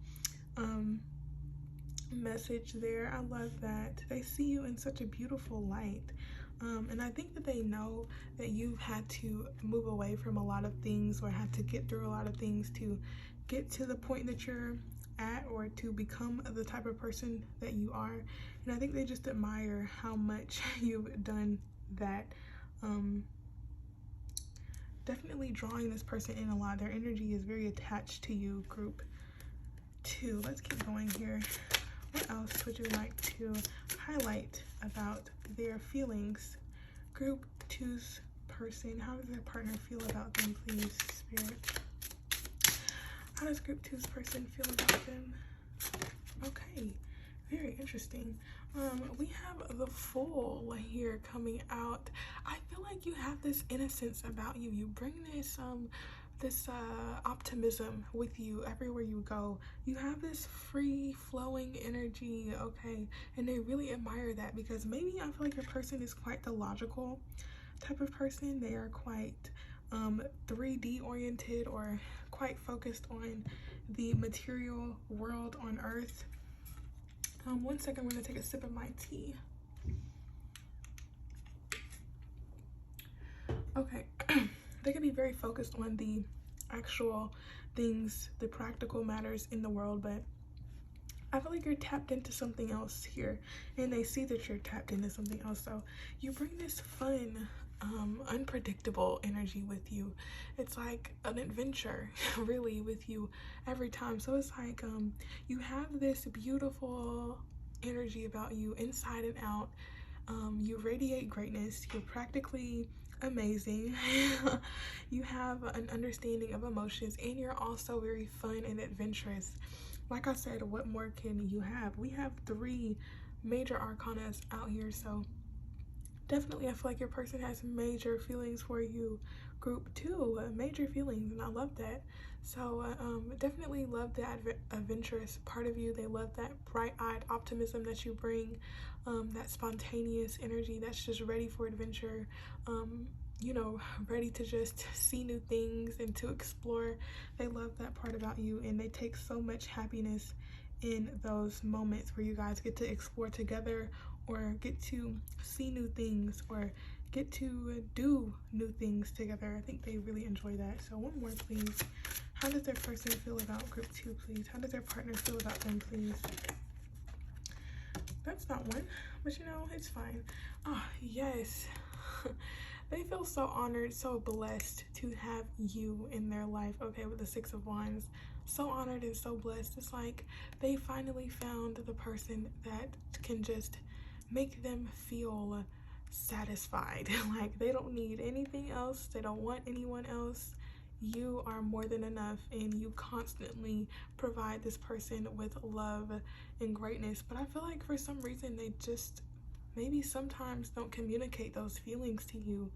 S1: message there. I love that. They see you in such a beautiful light. And I think that they know that you've had to move away from a lot of things, or had to get through a lot of things to get to the point that you're at, or to become the type of person that you are. And I think they just admire how much you've done that. Definitely drawing this person in a lot. Their energy is very attached to you, group 2. Let's keep going here. What else would you like to highlight about their feelings? Group 2's person, how does their partner feel about them, please, Spirit? How does group 2's person feel about them? Okay, very interesting. We have the Fool here coming out. I feel like you have this innocence about you. You bring this optimism with you everywhere you go. You have this free flowing energy, okay? And they really admire that, because maybe I feel like your person is quite the logical type of person. They are quite 3D oriented, or quite focused on the material world on earth. One second, I'm going to take a sip of my tea. Okay. They can be very focused on the actual things, the practical matters in the world, but I feel like you're tapped into something else here, and they see that you're tapped into something else. So you bring this fun, unpredictable energy with you. It's like an adventure really with you every time. So it's like you have this beautiful energy about you inside and out. You radiate greatness. You're practically amazing. You have an understanding of emotions, and you're also very fun and adventurous. Like I said, what more can you have? We have 3 major arcanas out here, so definitely I feel like your person has major feelings for you, group 2. Major feelings, and I love that. So definitely love that adventurous part of you. They love that bright-eyed optimism that you bring, that spontaneous energy that's just ready for adventure, you know, ready to just see new things and to explore. They love that part about you, and they take so much happiness in those moments where you guys get to explore together, or get to see new things, or get to do new things together. I think they really enjoy that. So one more, please. How does their person feel about group 2, please? How does their partner feel about them, please? That's not one, but you know, it's fine. Oh, yes. They feel so honored, so blessed to have you in their life, okay, with the 6 of Wands. So honored and so blessed. It's like they finally found the person that can just make them feel satisfied. Like they don't need anything else. They don't want anyone else. You are more than enough, and you constantly provide this person with love and greatness. But I feel like for some reason they just maybe sometimes don't communicate those feelings to you,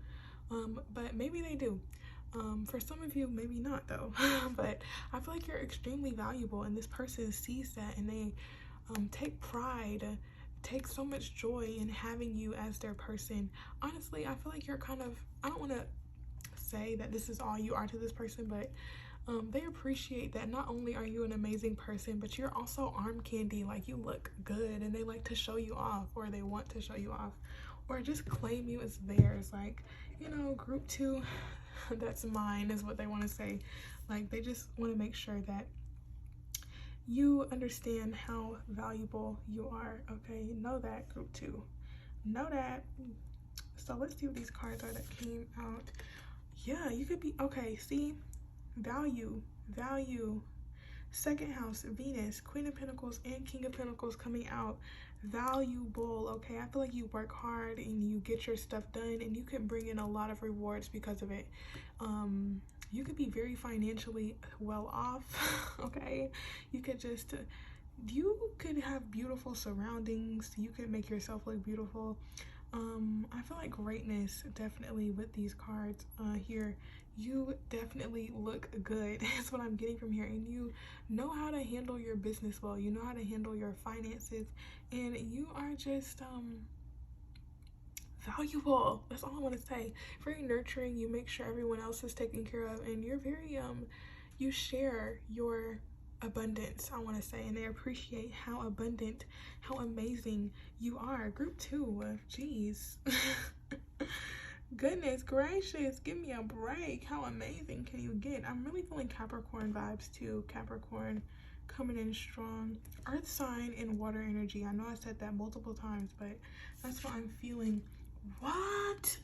S1: but maybe they do. For some of you, maybe not though. But I feel like you're extremely valuable, and this person sees that, and they take pride, take so much joy in having you as their person. Honestly, I feel like you're kind of, I don't want to say that this is all you are to this person, but they appreciate that not only are you an amazing person, but you're also arm candy. Like, you look good, and they like to show you off, or they want to show you off, or just claim you as theirs. Like, you know, group 2, that's mine, is what they want to say. Like, they just want to make sure that you understand how valuable you are, okay? Know that, group 2. Know that. So let's see what these cards are that came out. Yeah, you could be, okay, see? Value. 2nd house, Venus, Queen of Pentacles, and King of Pentacles coming out. Valuable, okay? I feel like you work hard and you get your stuff done, and you can bring in a lot of rewards because of it. You could be very financially well off, okay? You could just you could have beautiful surroundings. You could make yourself look beautiful. I feel like greatness definitely with these cards here. You definitely look good. That's what I'm getting from here. And you know how to handle your business well. You know how to handle your finances. And you are just valuable. That's all I want to say. Very nurturing. You make sure everyone else is taken care of. And you're very, you share your abundance, I want to say, and they appreciate how abundant, how amazing you are. Group 2, jeez. Goodness gracious, give me a break. How amazing can you get? I'm really feeling Capricorn vibes too. Capricorn coming in strong. Earth sign and water energy. I know I said that multiple times, but that's what I'm feeling. What?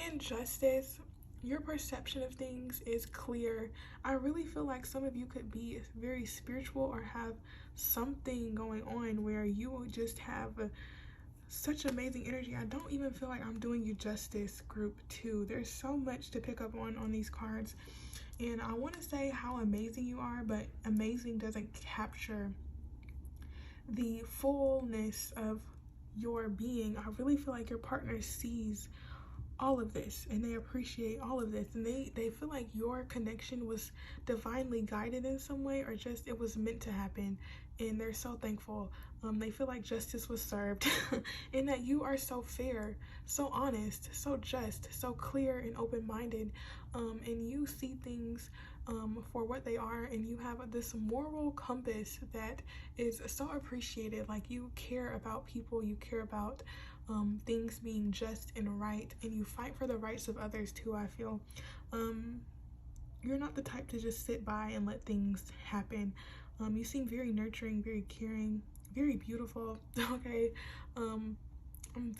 S1: Injustice. Your perception of things is clear. I really feel like some of you could be very spiritual or have something going on where you will just have such amazing energy. I don't even feel like I'm doing you justice, group 2. There's so much to pick up on these cards. And I want to say how amazing you are, but amazing doesn't capture the fullness of your being. I really feel like your partner sees all of this and they appreciate all of this, and they feel like your connection was divinely guided in some way, or just it was meant to happen, and they're so thankful. They feel like justice was served and that you are so fair, so honest, so just, so clear and open-minded, and you see things for what they are, and you have this moral compass that is so appreciated. Like, you care about people, you care about things being just and right, and you fight for the rights of others too. I feel you're not the type to just sit by and let things happen. You seem very nurturing, very caring, very beautiful. Okay. I'm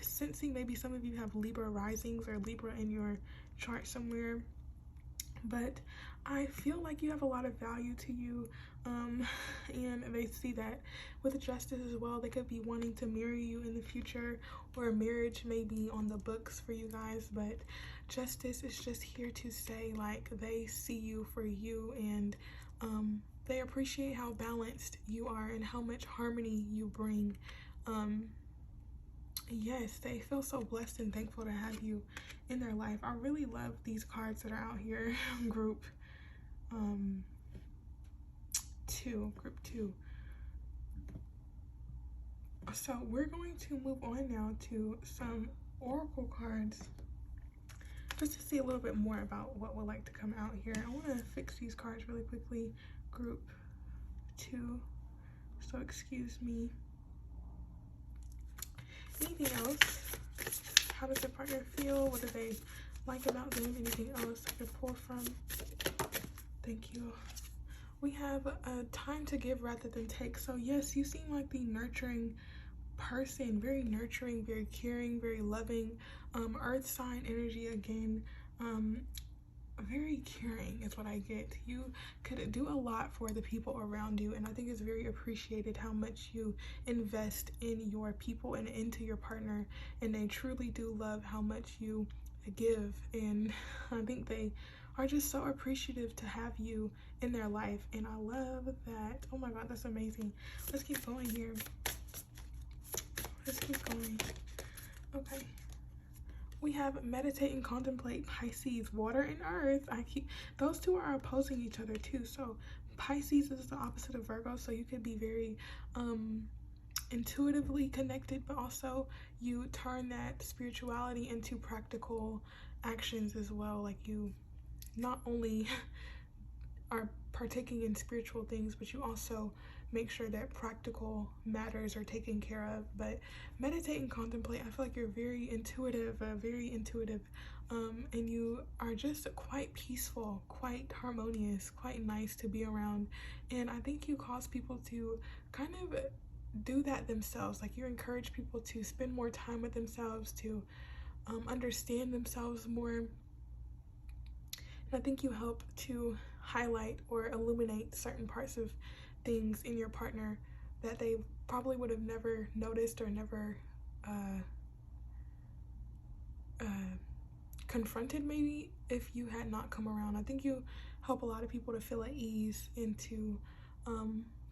S1: sensing maybe some of you have Libra risings or Libra in your chart somewhere, but I feel like you have a lot of value to you, and they see that with justice as well. They could be wanting to marry you in the future, or a marriage may be on the books for you guys, but justice is just here to say, like, they see you for you, and they appreciate how balanced you are and how much harmony you bring. Yes, they feel so blessed and thankful to have you in their life. I really love these cards that are out here. Group 2. So we're going to move on now to some oracle cards, just to see a little bit more about what would like to come out here. I want to fix these cards really quickly. Group 2, so excuse me. Anything else? How does your partner feel? What do they like about them? Anything else I could pull from? Thank you. We have a time to give rather than take. So yes, you seem like the nurturing person, very nurturing, very caring, very loving. Earth sign energy again. Very caring is what I get. You could do a lot for the people around you, and I think it's very appreciated how much you invest in your people and into your partner, and they truly do love how much you give, and I think they are just so appreciative to have you in their life, and I love that. Oh my god, that's amazing. Let's keep going here. Let's keep going. Okay. We have meditate and contemplate, Pisces, water and earth. Those two are opposing each other too. So Pisces is the opposite of Virgo. So you could be very intuitively connected, but also you turn that spirituality into practical actions as well. Like, you not only are partaking in spiritual things, but you also make sure that practical matters are taken care of. But meditate and contemplate, I feel like you're very intuitive, and you are just quite peaceful, quite harmonious, quite nice to be around. And I think you cause people to kind of do that themselves. Like, you encourage people to spend more time with themselves, to understand themselves more. And I think you help to highlight or illuminate certain parts of things in your partner that they probably would have never noticed or never confronted, maybe, if you had not come around. I think you help a lot of people to feel at ease and to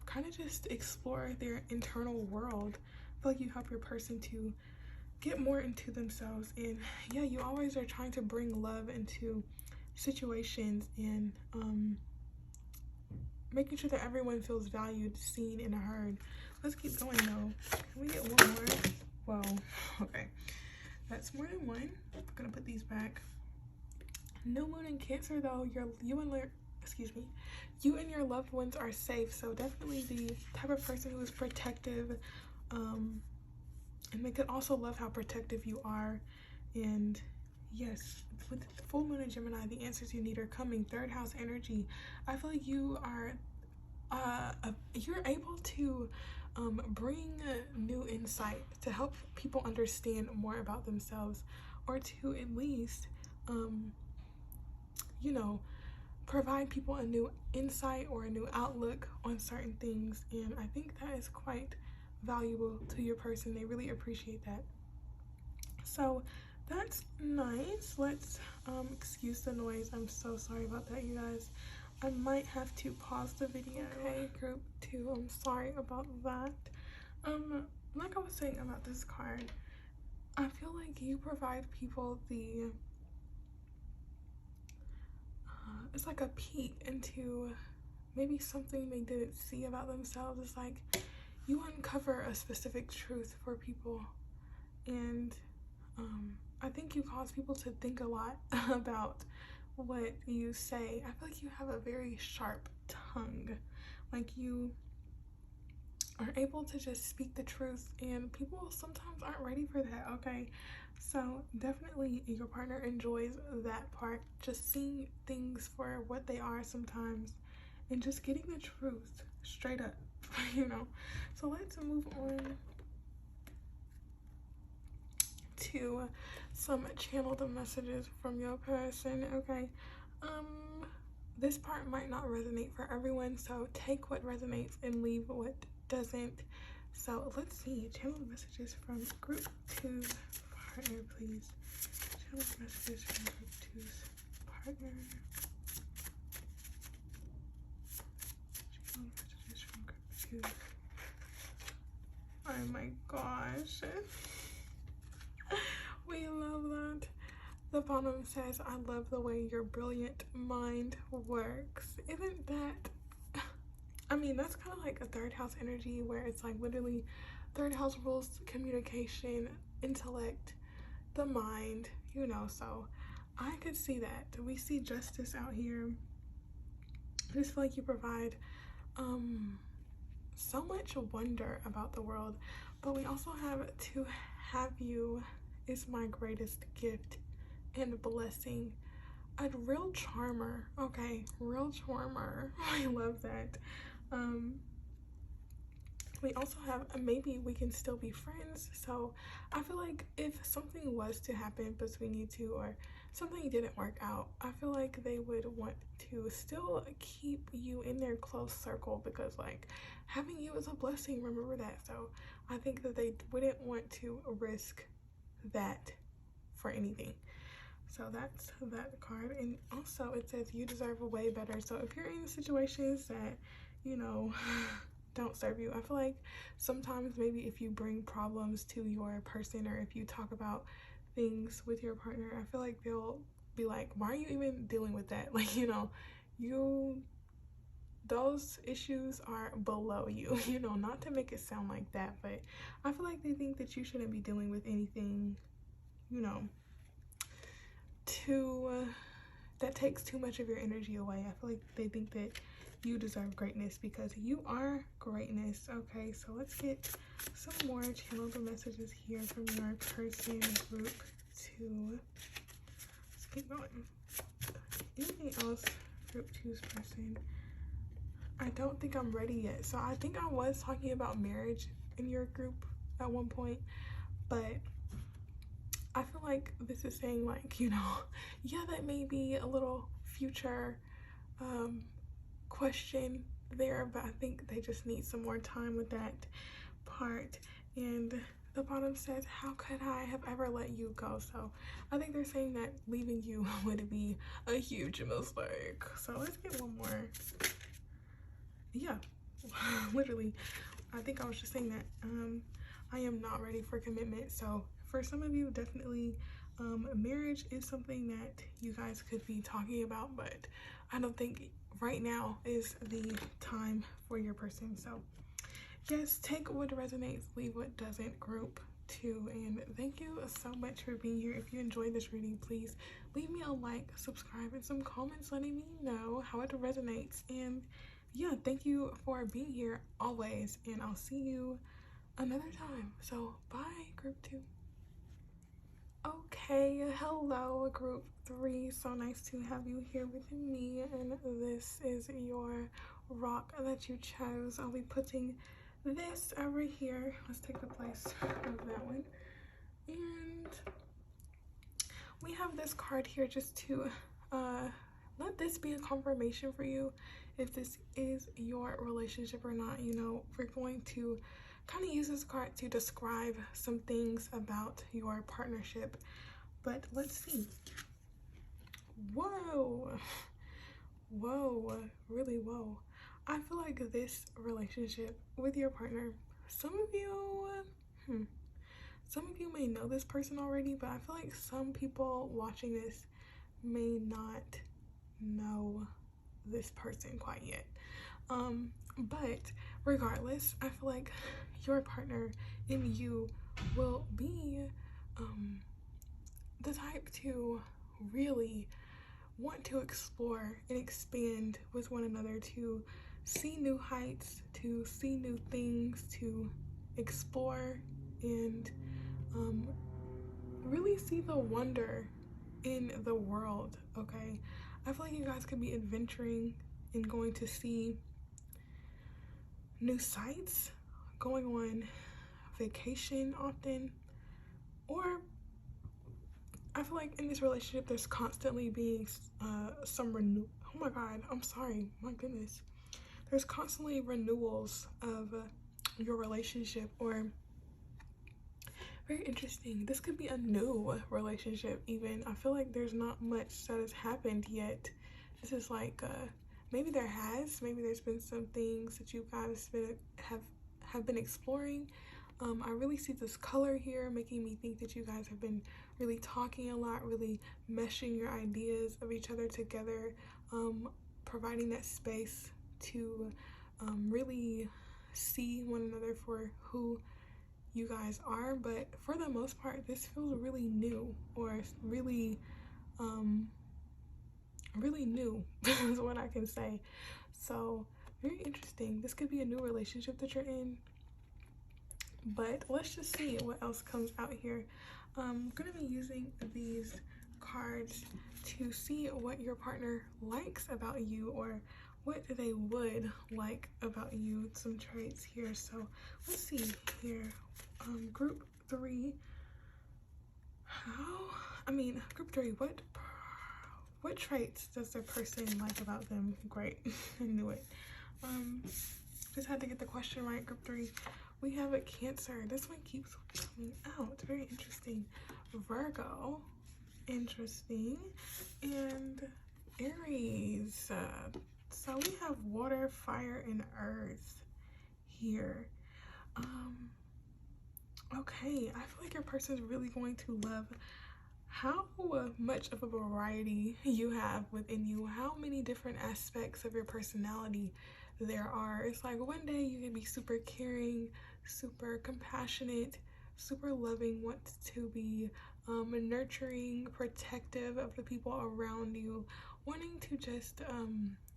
S1: kind of just explore their internal world. I feel like you help your person to get more into themselves. And yeah, you always are trying to bring love into situations, and making sure that everyone feels valued, seen, and heard. Let's keep going though. Can we get one more? Well, okay. That's more than one. I'm gonna put these back. New moon in Cancer though, you and your loved ones are safe. So definitely the type of person who is protective, and they could also love how protective you are. And yes, with the full moon in Gemini, the answers you need are coming. Third house energy. I feel like you are you're able to bring new insight to help people understand more about themselves, or to at least you know, provide people a new insight or a new outlook on certain things. And I think that is quite valuable to your person. They really appreciate that. So that's nice. Let's excuse the noise. I'm so sorry about that, you guys. I might have to pause the video. Okay, group 2, I'm sorry about that. Like I was saying about this card, I feel like you provide people the it's like a peek into maybe something they didn't see about themselves. It's like you uncover a specific truth for people, and I think you cause people to think a lot about what you say. I feel like you have a very sharp tongue. Like you are able to just speak the truth, and people sometimes aren't ready for that, okay? So definitely your partner enjoys that part, just seeing things for what they are sometimes, and just getting the truth straight up, you know? So let's move on to some channeled messages from your person, okay? This part might not resonate for everyone, so take what resonates and leave what doesn't. So let's see, channeled messages from group 2's partner, please. Channeled messages from group 2's partner. Channeled messages from group 2. Oh my gosh. We love that. The bottom says, I love the way your brilliant mind works. Isn't that, I mean, that's kind of like a third house energy, where it's like literally third house rules communication, intellect, the mind, you know. So I could see that. We see justice out here. I just feel like you provide so much wonder about the world, but we also have to have you is my greatest gift and blessing. A real charmer, okay, real charmer. I love that. We also have maybe we can still be friends. So I feel like if something was to happen between you two, or something didn't work out, I feel like they would want to still keep you in their close circle, because like having you is a blessing, remember that. So I think that they wouldn't want to risk that for anything. So that's that card. And also it says you deserve a way better. So if you're in situations that, you know, don't serve you, I feel like sometimes maybe if you bring problems to your person, or if you talk about things with your partner, I feel like they'll be like, why are you even dealing with that? Like, you know, those issues are below you, you know, not to make it sound like that, but I feel like they think that you shouldn't be dealing with anything, you know, that takes too much of your energy away. I feel like they think that you deserve greatness, because you are greatness. Okay, so let's get some more channeled messages here from your person, group 2. Let's keep going. Anything else, group 2's person? I don't think I'm ready yet. So I think I was talking about marriage in your group at one point, but I feel like this is saying, like, you know, yeah, that may be a little future question there, but I think they just need some more time with that part. And the bottom says, how could I have ever let you go? So I think they're saying that leaving you would be a huge mistake. So let's get one more. Yeah. Literally, I think I was just saying that I am not ready for commitment. So for some of you, definitely marriage is something that you guys could be talking about, but I don't think right now is the time for your person. So yes, take what resonates, leave what doesn't, group 2. And thank you so much for being here. If you enjoyed this reading, please leave me a like, subscribe, and some comments letting me know how it resonates. And yeah, thank you for being here always, and I'll see you another time. So bye, group 2. Okay, hello, group 3. So nice to have you here with me, and this is your rock that you chose. I'll be putting this over here. Let's take the place of that one. And we have this card here just to let this be a confirmation for you if this is your relationship or not. You know, we're going to kind of use this card to describe some things about your partnership, but let's see. Whoa, really whoa. I feel like this relationship with your partner, some of you may know this person already, but I feel like some people watching this may not know this person quite yet. But regardless, I feel like your partner and you will be the type to really want to explore and expand with one another, to see new heights, to see new things, to explore and really see the wonder in the world. Okay, I feel like you guys could be adventuring and going to see new sights, going on vacation often, or I feel like in this relationship there's constantly being oh my god, I'm sorry, my goodness, there's constantly renewals of your relationship, or very interesting, this could be a new relationship even. I feel like there's not much that has happened yet. This is like maybe there's been some things that you guys have been exploring. I really see this color here making me think that you guys have been really talking a lot, really meshing your ideas of each other together, providing that space to really see one another for who you guys are. But for the most part, this feels really new, or really really new is what I can say. So very interesting. This could be a new relationship that you're in, but let's just see what else comes out here. I'm gonna be using these cards to see what your partner likes about you, or what they would like about you, some traits here. So let's see here. Group 3, group 3, what traits does the person like about them? Great. I knew it. Just had to get the question right. Group 3, we have a Cancer. This one keeps coming out. Very interesting. Virgo, interesting. And Aries. So we have water, fire, and earth here. Okay, I feel like your person is really going to love how much of a variety you have within you, how many different aspects of your personality there are. It's like one day you can be super caring, super compassionate, super loving, want to be nurturing, protective of the people around you, wanting to just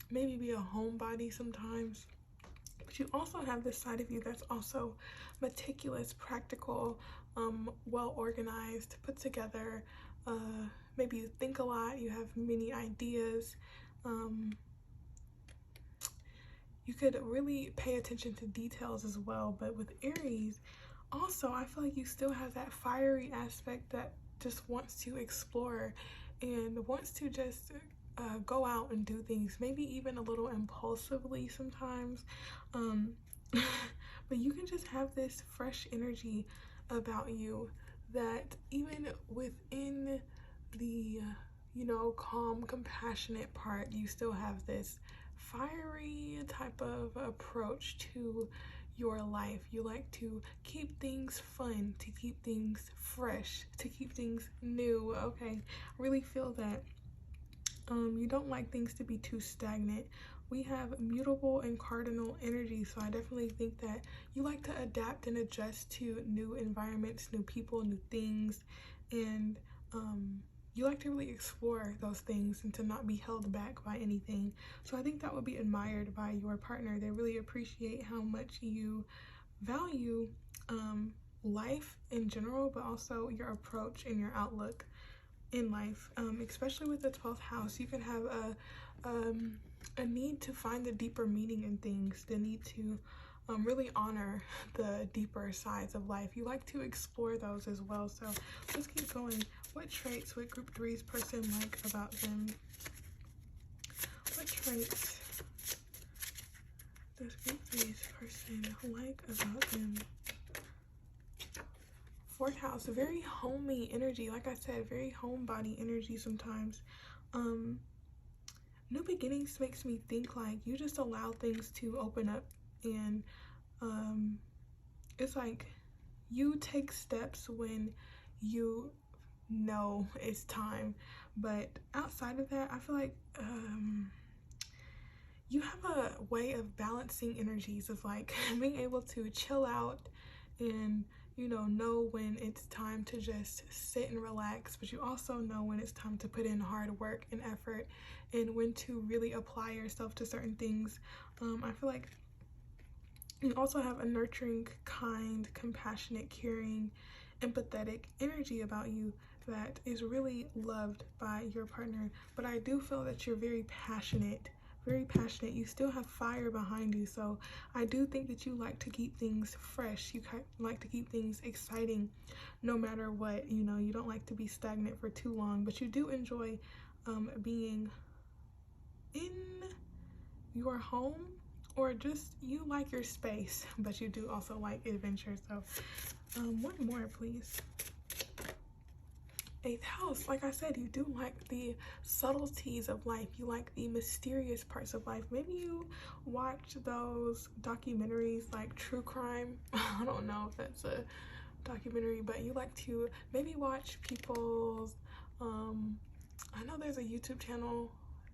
S1: maybe be a homebody sometimes. But you also have this side of you that's also meticulous, practical, well organized, put together. Maybe you think a lot, you have many ideas. You could really pay attention to details as well. But with Aries, also, I feel like you still have that fiery aspect that just wants to explore and wants to just go out and do things, maybe even a little impulsively sometimes. But you can just have this fresh energy about you that even within the calm, compassionate part, you still have this fiery type of approach to your life. You like to keep things fun, to keep things fresh, to keep things new. Okay, I really feel that. You don't like things to be too stagnant. We have mutable and cardinal energy, so I definitely think that you like to adapt and adjust to new environments, new people, new things, and you like to really explore those things and to not be held back by anything. So I think that would be admired by your partner. They really appreciate how much you value life in general, but also your approach and your outlook in life. Especially with the 12th house, you can have a need to find the deeper meaning in things, the need to really honor the deeper sides of life. You like to explore those as well. So let's keep going. What traits would group 3's person like about them? What traits does group 3's person like about them? 4th house, very homey energy. Like I said, very homebody energy sometimes. New beginnings makes me think like you just allow things to open up, and it's like you take steps when you know it's time. But outside of that, I feel like you have a way of balancing energies of like being able to chill out and know when it's time to just sit and relax, but you also know when it's time to put in hard work and effort and when to really apply yourself to certain things. I feel like you also have a nurturing, kind, compassionate, caring, empathetic energy about you that is really loved by your partner. But I do feel that you're very passionate. You still have fire behind you, so I do think that you like to keep things fresh. You like to keep things exciting no matter what. You don't like to be stagnant for too long, but you do enjoy being in your home, or just you like your space, but you do also like adventure. So one more, please. 8th house, like I said, you do like the subtleties of life. You like the mysterious parts of life. Maybe you watch those documentaries like true crime. I don't know if that's a documentary, but you like to maybe watch people's I know there's a YouTube channel,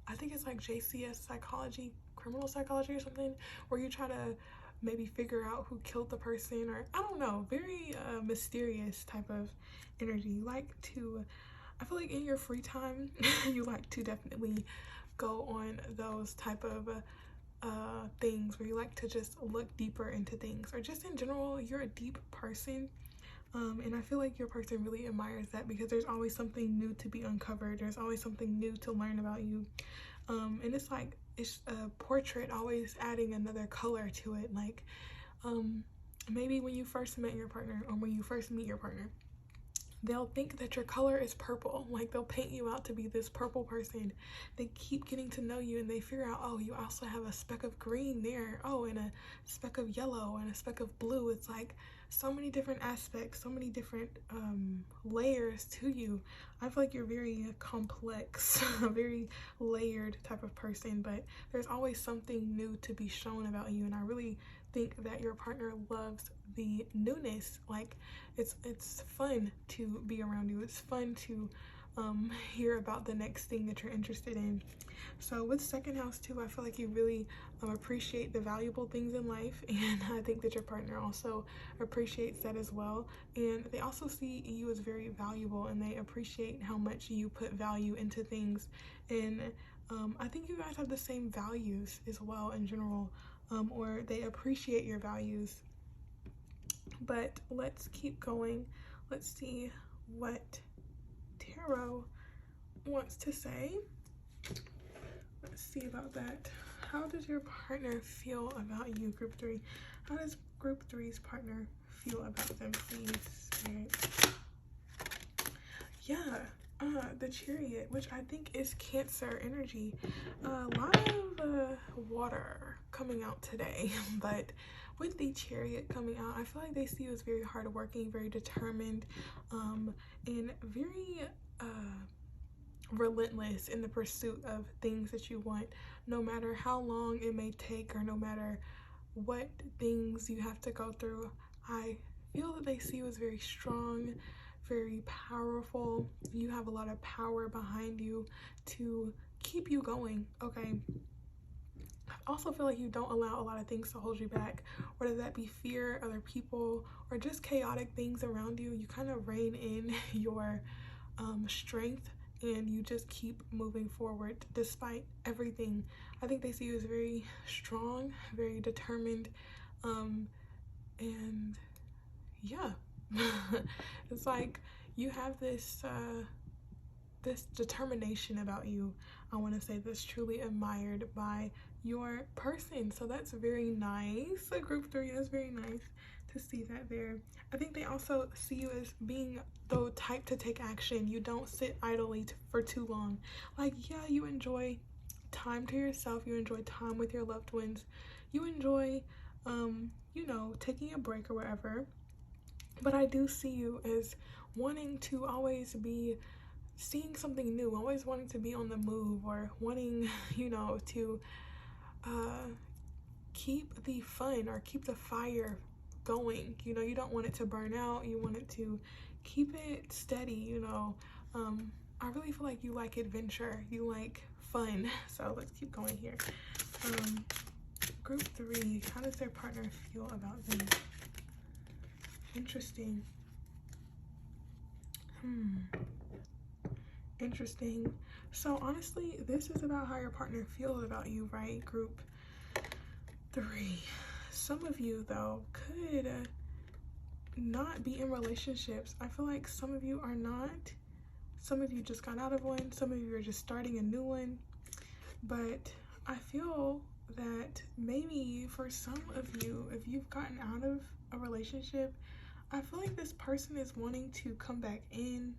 S1: I think it's like JCS psychology, criminal psychology or something, where you try to maybe figure out who killed the person, or I don't know, very mysterious type of energy. You like to, I feel like in your free time, you like to definitely go on those type of things where you like to just look deeper into things, or just in general, you're a deep person. And I feel like your person really admires that because there's always something new to be uncovered. There's always something new to learn about you. And it's like, it's a portrait always adding another color to it. Like, maybe when you first met your partner, or when you first meet your partner, they'll think that your color is purple. Like, they'll paint you out to be this purple person. They keep getting to know you and they figure out, oh, you also have a speck of green there. Oh, and a speck of yellow and a speck of blue. It's like so many different aspects, so many different layers to you. I feel like you're very complex, a very layered type of person, but there's always something new to be shown about you. And I really think that your partner loves the newness. Like, it's fun to be around you. It's fun to hear about the next thing that you're interested in. So with 2nd house too, I feel like you really appreciate the valuable things in life, and I think that your partner also appreciates that as well. And they also see you as very valuable, and they appreciate how much you put value into things. And I think you guys have the same values as well in general, or they appreciate your values. But let's keep going. Let's see what Tarot wants to say. Let's see about that. How does your partner feel about you, group 3? How does group 3's partner feel about them, please, Spirit? Yeah, the Chariot, which I think is Cancer energy. A lot of water coming out today, but with the Chariot coming out, I feel like they see you as very hardworking, very determined, and very relentless in the pursuit of things that you want, no matter how long it may take or no matter what things you have to go through. I feel that they see you as very strong, very powerful. You have a lot of power behind you to keep you going, okay? I also feel like you don't allow a lot of things to hold you back, whether that be fear, other people, or just chaotic things around you. You kind of rein in your strength, and you just keep moving forward despite everything. I think they see you as very strong, very determined, and yeah. It's like you have this this determination about you, I want to say, that's truly admired by your person. So that's very nice. A group 3, that's very nice to see that there. I think they also see you as being the type to take action. You don't sit idly for too long. Like, yeah, you enjoy time to yourself, you enjoy time with your loved ones, you enjoy you know, taking a break or whatever, but I do see you as wanting to always be seeing something new, always wanting to be on the move, or wanting, you know, to keep the fun or keep the fire going. You know, you don't want it to burn out, you want it to keep it steady, you know. I really feel like you like adventure, you like fun. So let's keep going here. Group 3, how does their partner feel about them? Interesting. Interesting. So honestly, this is about how your partner feels about you, right? Group 3. Some of you, though, could not be in relationships. I feel like some of you are not. Some of you just got out of one. Some of you are just starting a new one. But I feel that maybe for some of you, if you've gotten out of a relationship, I feel like this person is wanting to come back in.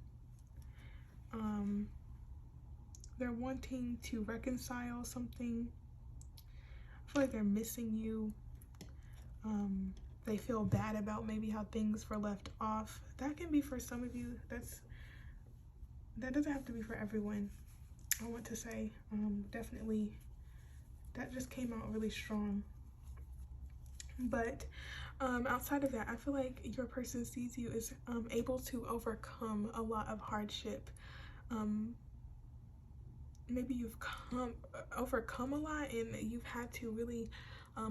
S1: They're wanting to reconcile something. I feel like they're missing you. They feel bad about maybe how things were left off. That can be for some of you. That doesn't have to be for everyone. I want to say, definitely, that just came out really strong. But outside of that, I feel like your person sees you as able to overcome a lot of hardship. Maybe you've overcome a lot, and you've had to really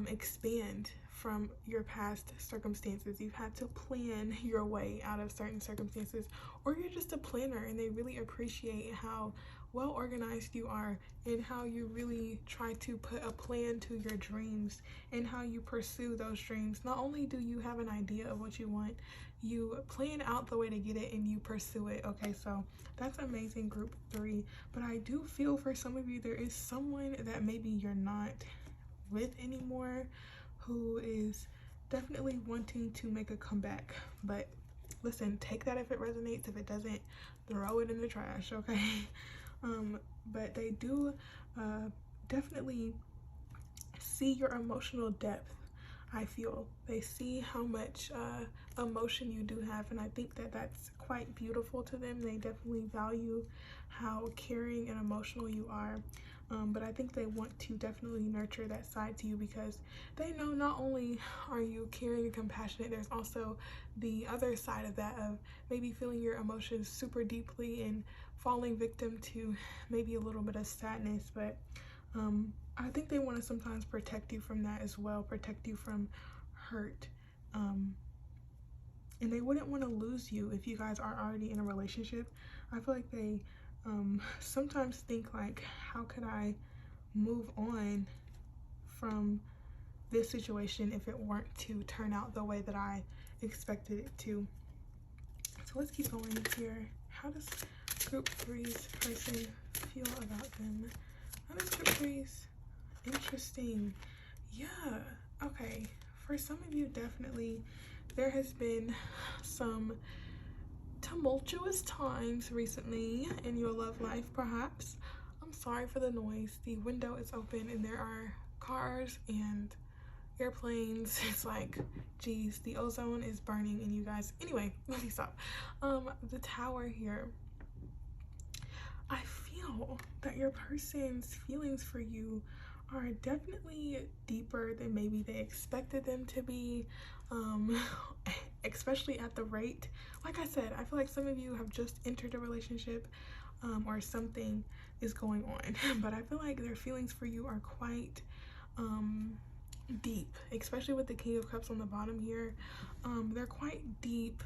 S1: expand from your past circumstances. You've had to plan your way out of certain circumstances, or you're just a planner, and they really appreciate how well organized you are and how you really try to put a plan to your dreams and how you pursue those dreams. Not only do you have an idea of what you want, you plan out the way to get it and you pursue it. Okay, so that's amazing, group 3. But I do feel for some of you, there is someone that maybe you're not with anymore who is definitely wanting to make a comeback. But listen, take that if it resonates. If it doesn't, throw it in the trash, okay? But they do definitely see your emotional depth. I feel they see how much emotion you do have, and I think that that's quite beautiful to them. They definitely value how caring and emotional you are. But I think they want to definitely nurture that side to you, because they know not only are you caring and compassionate, there's also the other side of that, of maybe feeling your emotions super deeply and falling victim to maybe a little bit of sadness. But I think they want to sometimes protect you from that as well, protect you from hurt. And they wouldn't want to lose you if you guys are already in a relationship. I feel like they sometimes think like, how could I move on from this situation if it weren't to turn out the way that I expected it to? So let's keep going here. How does group 3's person feel about them? How does group 3's? Interesting. Yeah, okay. For some of you, definitely, there has been some tumultuous times recently in your love life, perhaps. I'm sorry for the noise. The window is open and there are cars and airplanes. It's like, geez, the ozone is burning and you guys, anyway, let me stop. The tower here, I feel that your person's feelings for you are definitely deeper than maybe they expected them to be, especially at the rate. Like I said, I feel like some of you have just entered a relationship, or something is going on, but I feel like their feelings for you are quite deep, especially with the King of Cups on the bottom here. They're quite deep,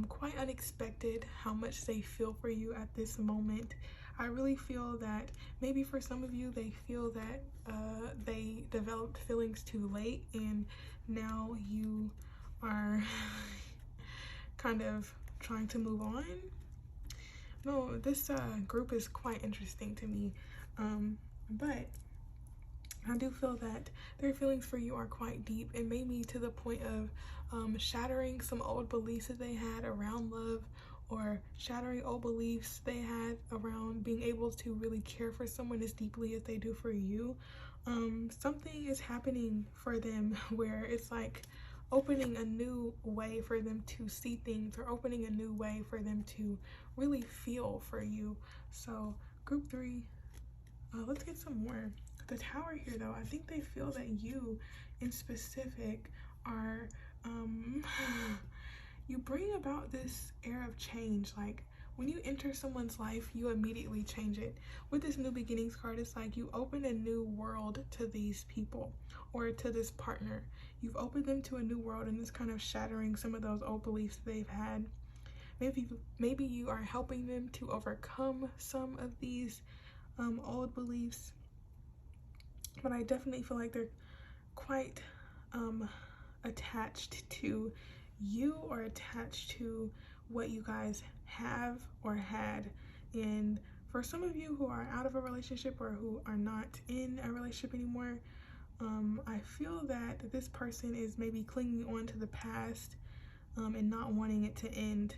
S1: quite unexpected how much they feel for you at this moment. I really feel that maybe for some of you, they feel that they developed feelings too late, and now you are kind of trying to move on. No, this group is quite interesting to me, but I do feel that their feelings for you are quite deep, and maybe to the point of shattering some old beliefs that they had around love, or shattering old beliefs they had around being able to really care for someone as deeply as they do for you. Something is happening for them where it's like opening a new way for them to see things, or opening a new way for them to really feel for you. So group 3, let's get some more. The Tower here, though, I think they feel that you in specific are you bring about this air of change. Like when you enter someone's life, you immediately change it. With this New Beginnings card, it's like you open a new world to these people, or to this partner. You've opened them to a new world, and it's kind of shattering some of those old beliefs they've had. Maybe you are helping them to overcome some of these old beliefs, but I definitely feel like they're quite attached to you, or attached to what you guys have or had. And for some of you who are out of a relationship, or who are not in a relationship anymore, I feel that this person is maybe clinging on to the past, and not wanting it to end,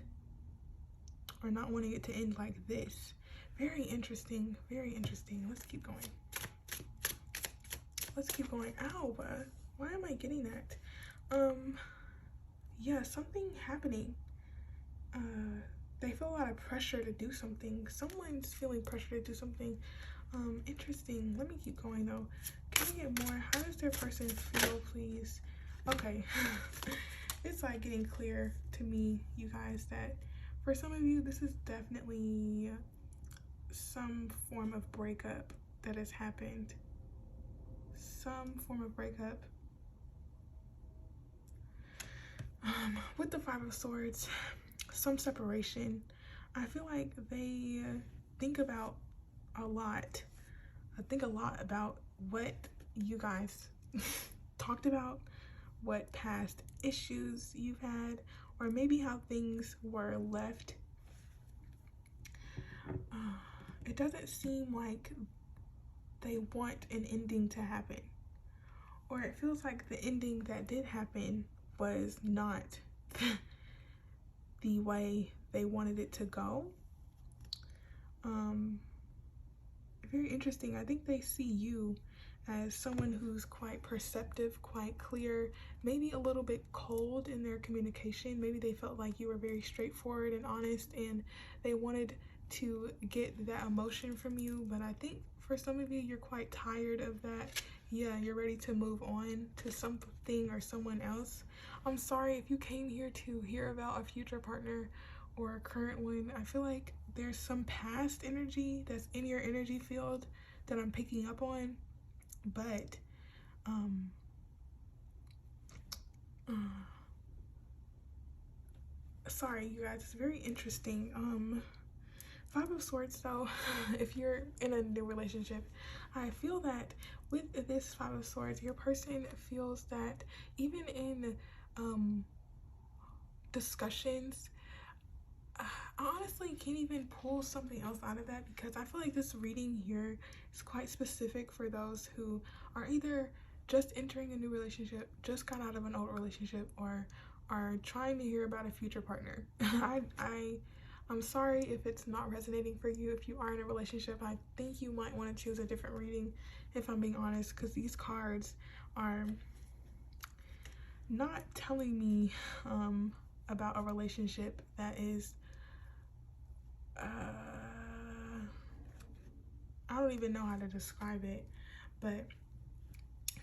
S1: or not wanting it to end like this. Very interesting, very interesting. Let's keep going. Let's keep going. Ow, why am I getting that? Yeah, something happening. They feel a lot of pressure to do something. Someone's feeling pressure to do something. Interesting. Let me keep going though. Can I get more? How does their person feel, please? Okay. It's like getting clear to me, you guys, that for some of you, this is definitely some form of breakup that has happened. Some form of breakup. With the Five of Swords, some separation. I feel like they think about a lot. I think a lot about what you guys talked about, what past issues you've had, or maybe how things were left. It doesn't seem like they want an ending to happen, or it feels like the ending that did happen was not the way they wanted it to go. Very interesting. I think they see you as someone who's quite perceptive, quite clear, maybe a little bit cold in their communication. Maybe they felt like you were very straightforward and honest, and they wanted to get that emotion from you. But I think for some of you, you're quite tired of that. Yeah, you're ready to move on to something or someone else. I'm sorry if you came here to hear about a future partner or a current one. I feel like there's some past energy that's in your energy field that I'm picking up on, but sorry you guys, it's very interesting. Five of Swords though, if you're in a new relationship, I feel that with this Five of Swords, your person feels that even in discussions, I honestly can't even pull something else out of that, because I feel like this reading here is quite specific for those who are either just entering a new relationship, just got out of an old relationship, or are trying to hear about a future partner. I'm sorry if it's not resonating for you. If you are in a relationship, I think you might want to choose a different reading, if I'm being honest, because these cards are not telling me about a relationship that is I don't even know how to describe it, but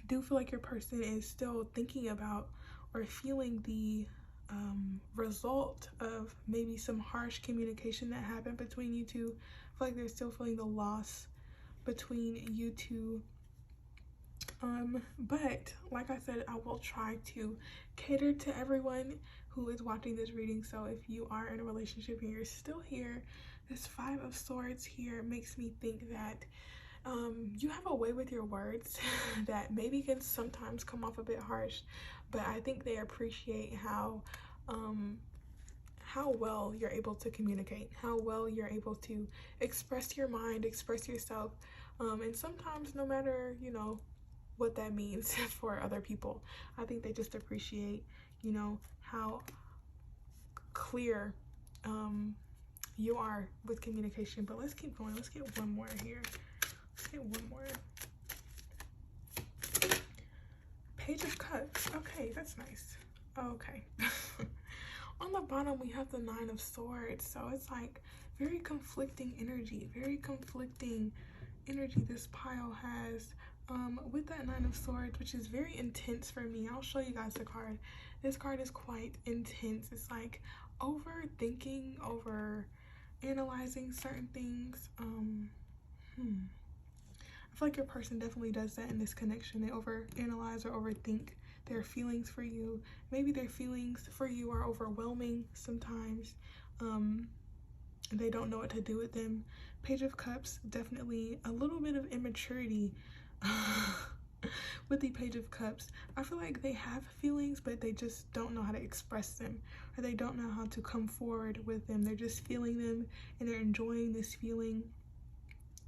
S1: do feel like your person is still thinking about or feeling the result of maybe some harsh communication that happened between you two. I feel like they're still feeling the loss between you two. But like I said, I will try to cater to everyone who is watching this reading. So if you are in a relationship and you're still here, this Five of Swords here makes me think that you have a way with your words that maybe can sometimes come off a bit harsh, but I think they appreciate how well you're able to communicate, how well you're able to express your mind, express yourself, and sometimes no matter, you know, what that means for other people. I think they just appreciate, you know, how clear you are with communication. But let's keep going. Let's get one more here. Let's get one more. Page of Cups. Okay, that's nice. Okay. On the bottom, we have the Nine of Swords. So it's like very conflicting energy. Very conflicting energy this pile has. With that Nine of Swords, which is very intense for me. I'll show you guys the card. This card is quite intense. It's like overthinking, over analyzing certain things. I feel like your person definitely does that in this connection. They overanalyze or overthink their feelings for you. Maybe their feelings for you are overwhelming sometimes. They don't know what to do with them. Page of Cups, definitely a little bit of immaturity with the Page of Cups. I feel like they have feelings, but they just don't know how to express them, or they don't know how to come forward with them. They're just feeling them and they're enjoying this feeling,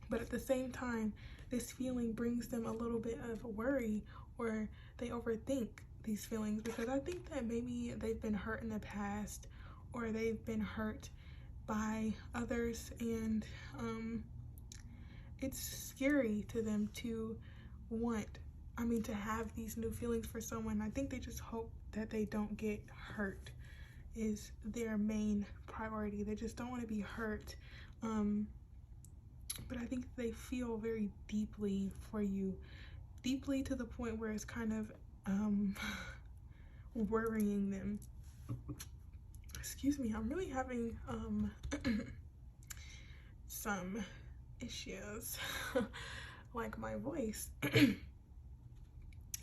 S1: but at the same time, this feeling brings them a little bit of worry, or they overthink these feelings because I think that maybe they've been hurt in the past, or they've been hurt by others, and it's scary to them to to have these new feelings for someone. I think they just hope that they don't get hurt is their main priority. They just don't want to be hurt. But I think they feel very deeply for you, deeply to the point where it's kind of worrying them. Excuse me, I'm really having some issues like my voice.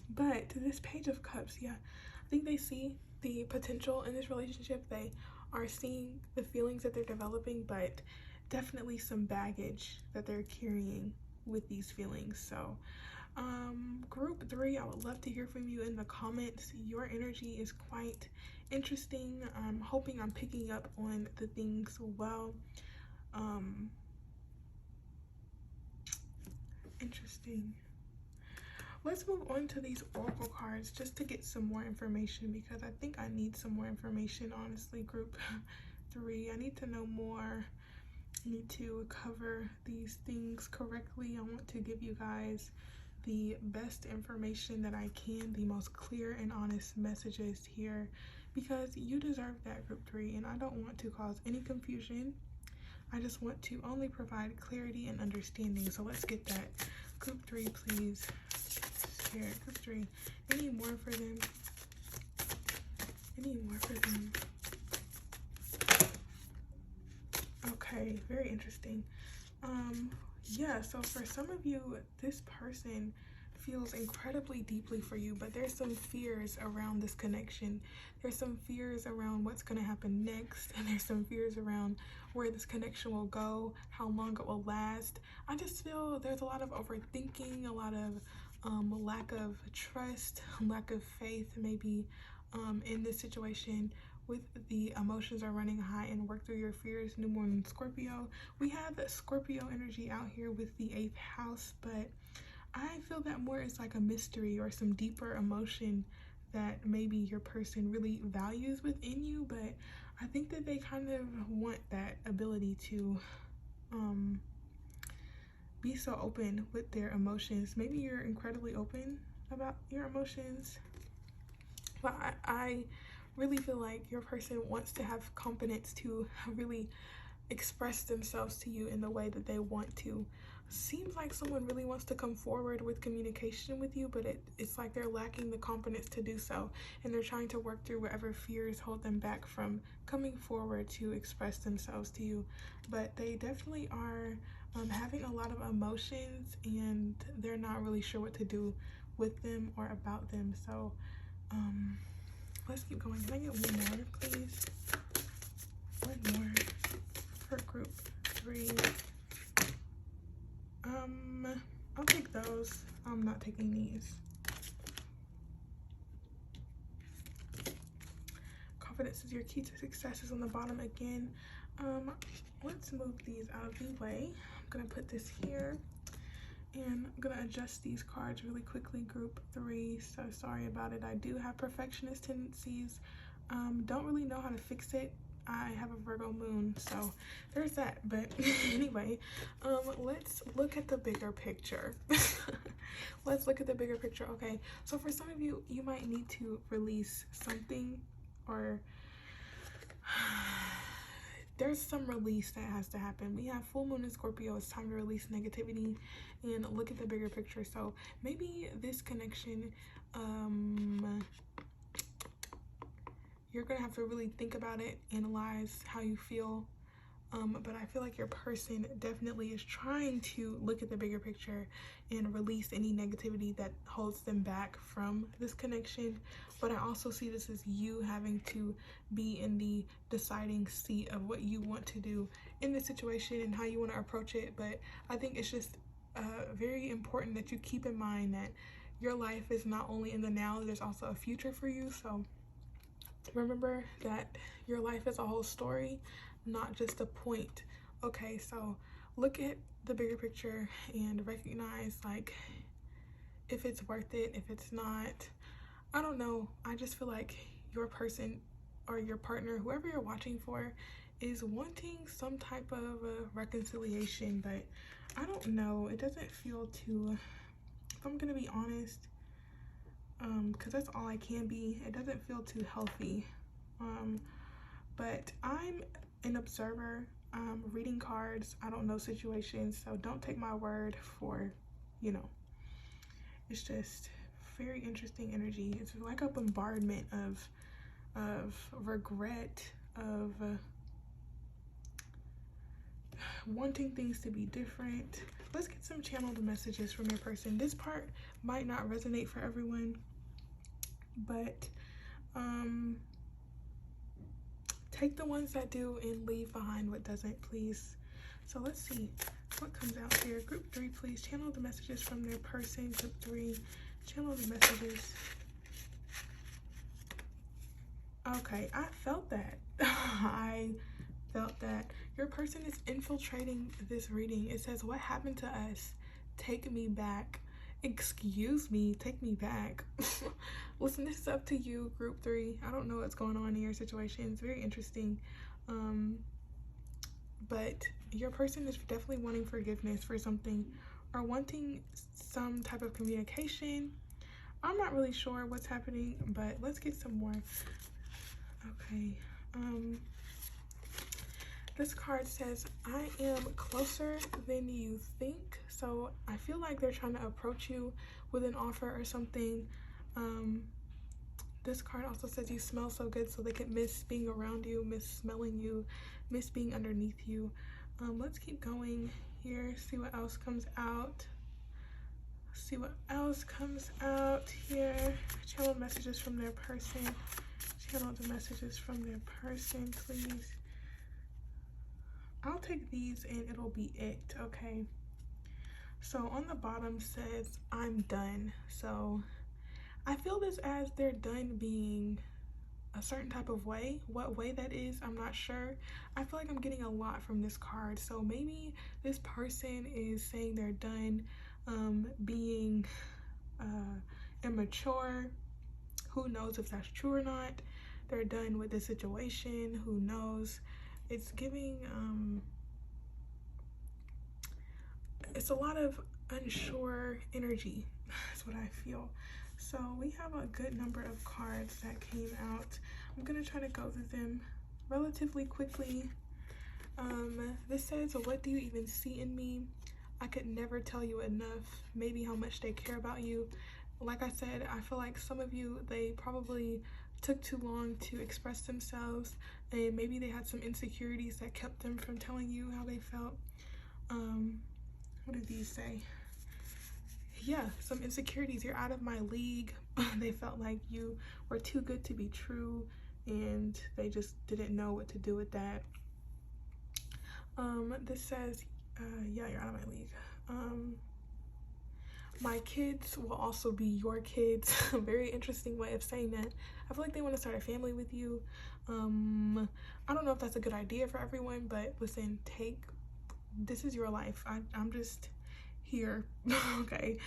S1: But this Page of Cups, yeah, I think they see the potential in this relationship. They are seeing the feelings that they're developing, but definitely some baggage that they're carrying with these feelings. So group 3, I would love to hear from you in the comments. Your energy is quite interesting. I'm hoping I'm picking up on the things well. Interesting. Let's move on to these oracle cards just to get some more information, because I think I need some more information, honestly. Group 3, I need to know more. I need to cover these things correctly. I want to give you guys the best information that I can, the most clear and honest messages here, because you deserve that, Group 3, and I don't want to cause any confusion. I just want to only provide clarity and understanding. So let's get that. Group 3, please. Here, Group 3. Any more for them? Any more for them? Okay, very interesting. Yeah, so for some of you, this person feels incredibly deeply for you, but there's some fears around this connection. There's some fears around what's going to happen next, and there's some fears around where this connection will go, how long it will last. I just feel there's a lot of overthinking, a lot of lack of trust, lack of faith, maybe in this situation. With the emotions are running high and work through your fears. New Moon Scorpio. We have Scorpio energy out here with the 8th house, but I feel that more is like a mystery or some deeper emotion that maybe your person really values within you, but I think that they kind of want that ability to be so open with their emotions. Maybe you're incredibly open about your emotions, but I really feel like your person wants to have confidence to really express themselves to you in the way that they want to. seems like someone really wants to come forward with communication with you, but it's like they're lacking the confidence to do so, and they're trying to work through whatever fears hold them back from coming forward to express themselves to you. But they definitely are having a lot of emotions, and they're not really sure what to do with them or about them. So let's keep going. Can I get one more, please? One more for group 3. I'll take those. I'm not taking these. Confidence is your key to success is on the bottom again. Let's move these out of the way. I'm gonna put this here, and I'm gonna adjust these cards really quickly. Group 3, so sorry about it. I do have perfectionist tendencies. Don't really know how to fix it. I have a Virgo moon, so there's that. But anyway, let's look at the bigger picture. Let's look at the bigger picture. Okay, so for some of you, you might need to release something, or there's some release that has to happen. We have full moon in Scorpio. It's time to release negativity and look at the bigger picture. So maybe this connection, you're gonna have to really think about it, analyze how you feel. But I feel like your person definitely is trying to look at the bigger picture and release any negativity that holds them back from this connection. But I also see this as you having to be in the deciding seat of what you want to do in this situation and how you want to approach it. But I think it's just very important that you keep in mind that your life is not only in the now, there's also a future for you. So remember that your life is a whole story, not just a point. Okay, so look at the bigger picture and recognize, like, if it's worth it, if it's not. I don't know. I just feel like your person or your partner, whoever you're watching for, is wanting some type of reconciliation, but I don't know. It doesn't feel too, if I'm gonna be honest, because that's all I can be, it doesn't feel too healthy. But I'm an observer, reading cards. I don't know situations, so don't take my word for, it's just very interesting energy. It's like a bombardment of regret, of wanting things to be different. Let's get some channeled messages from your person. This part might not resonate for everyone, but take the ones that do and leave behind what doesn't, please. So let's see what comes out here. Group 3, please channel the messages from their person. Group 3, channel the messages. Okay, I felt that. I felt that. Your person is infiltrating this reading. It says, what happened to us? Take me back. Excuse me, take me back. Listen, this is up to you, group 3. I don't know what's going on in your situation. It's very interesting. But your person is definitely wanting forgiveness for something, or wanting some type of communication. I'm not really sure what's happening, but let's get some more. Okay. This card says, I am closer than you think. So I feel like they're trying to approach you with an offer or something. This card also says you smell so good, so they could miss being around you, miss smelling you, miss being underneath you. Let's keep going here, see what else comes out. See what else comes out here. Channel messages from their person. Channel the messages from their person, please. I'll take these and it'll be it, okay? So on the bottom says, I'm done. So I feel this as they're done being a certain type of way. What way that is, I'm not sure. I feel like I'm getting a lot from this card. So maybe this person is saying they're done being immature. Who knows if that's true or not? They're done with the situation. Who knows? It's giving, it's a lot of unsure energy. That's what I feel. So we have a good number of cards that came out. I'm gonna try to go through them relatively quickly. This says, what do you even see in me? I could never tell you enough maybe how much they care about you. Like I said, I feel like some of you, they probably took too long to express themselves, and maybe they had some insecurities that kept them from telling you how they felt. What did these say? Yeah, some insecurities. You're out of my league. They felt like you were too good to be true, and they just didn't know what to do with that. This says, yeah, you're out of my league. My kids will also be your kids. Very interesting way of saying that. I feel like they want to start a family with you. I don't know if that's a good idea for everyone, but listen, this is your life. I'm just here. Okay.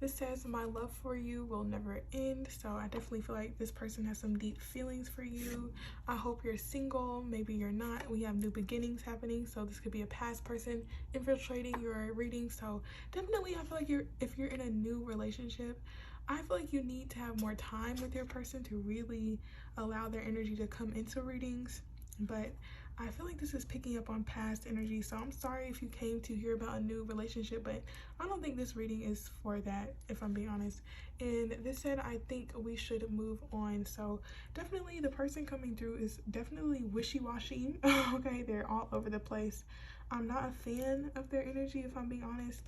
S1: This says, my love for you will never end. So I definitely feel like this person has some deep feelings for you. I hope you're single. Maybe you're not. We have new beginnings happening, so this could be a past person infiltrating your reading. So definitely, I feel like if you're in a new relationship, I feel like you need to have more time with your person to really allow their energy to come into readings. But I feel like this is picking up on past energy, so I'm sorry if you came to hear about a new relationship, but I don't think this reading is for that, if I'm being honest. And this said, I think we should move on. So definitely the person coming through is definitely wishy-washy. Okay, they're all over the place. I'm not a fan of their energy, if I'm being honest.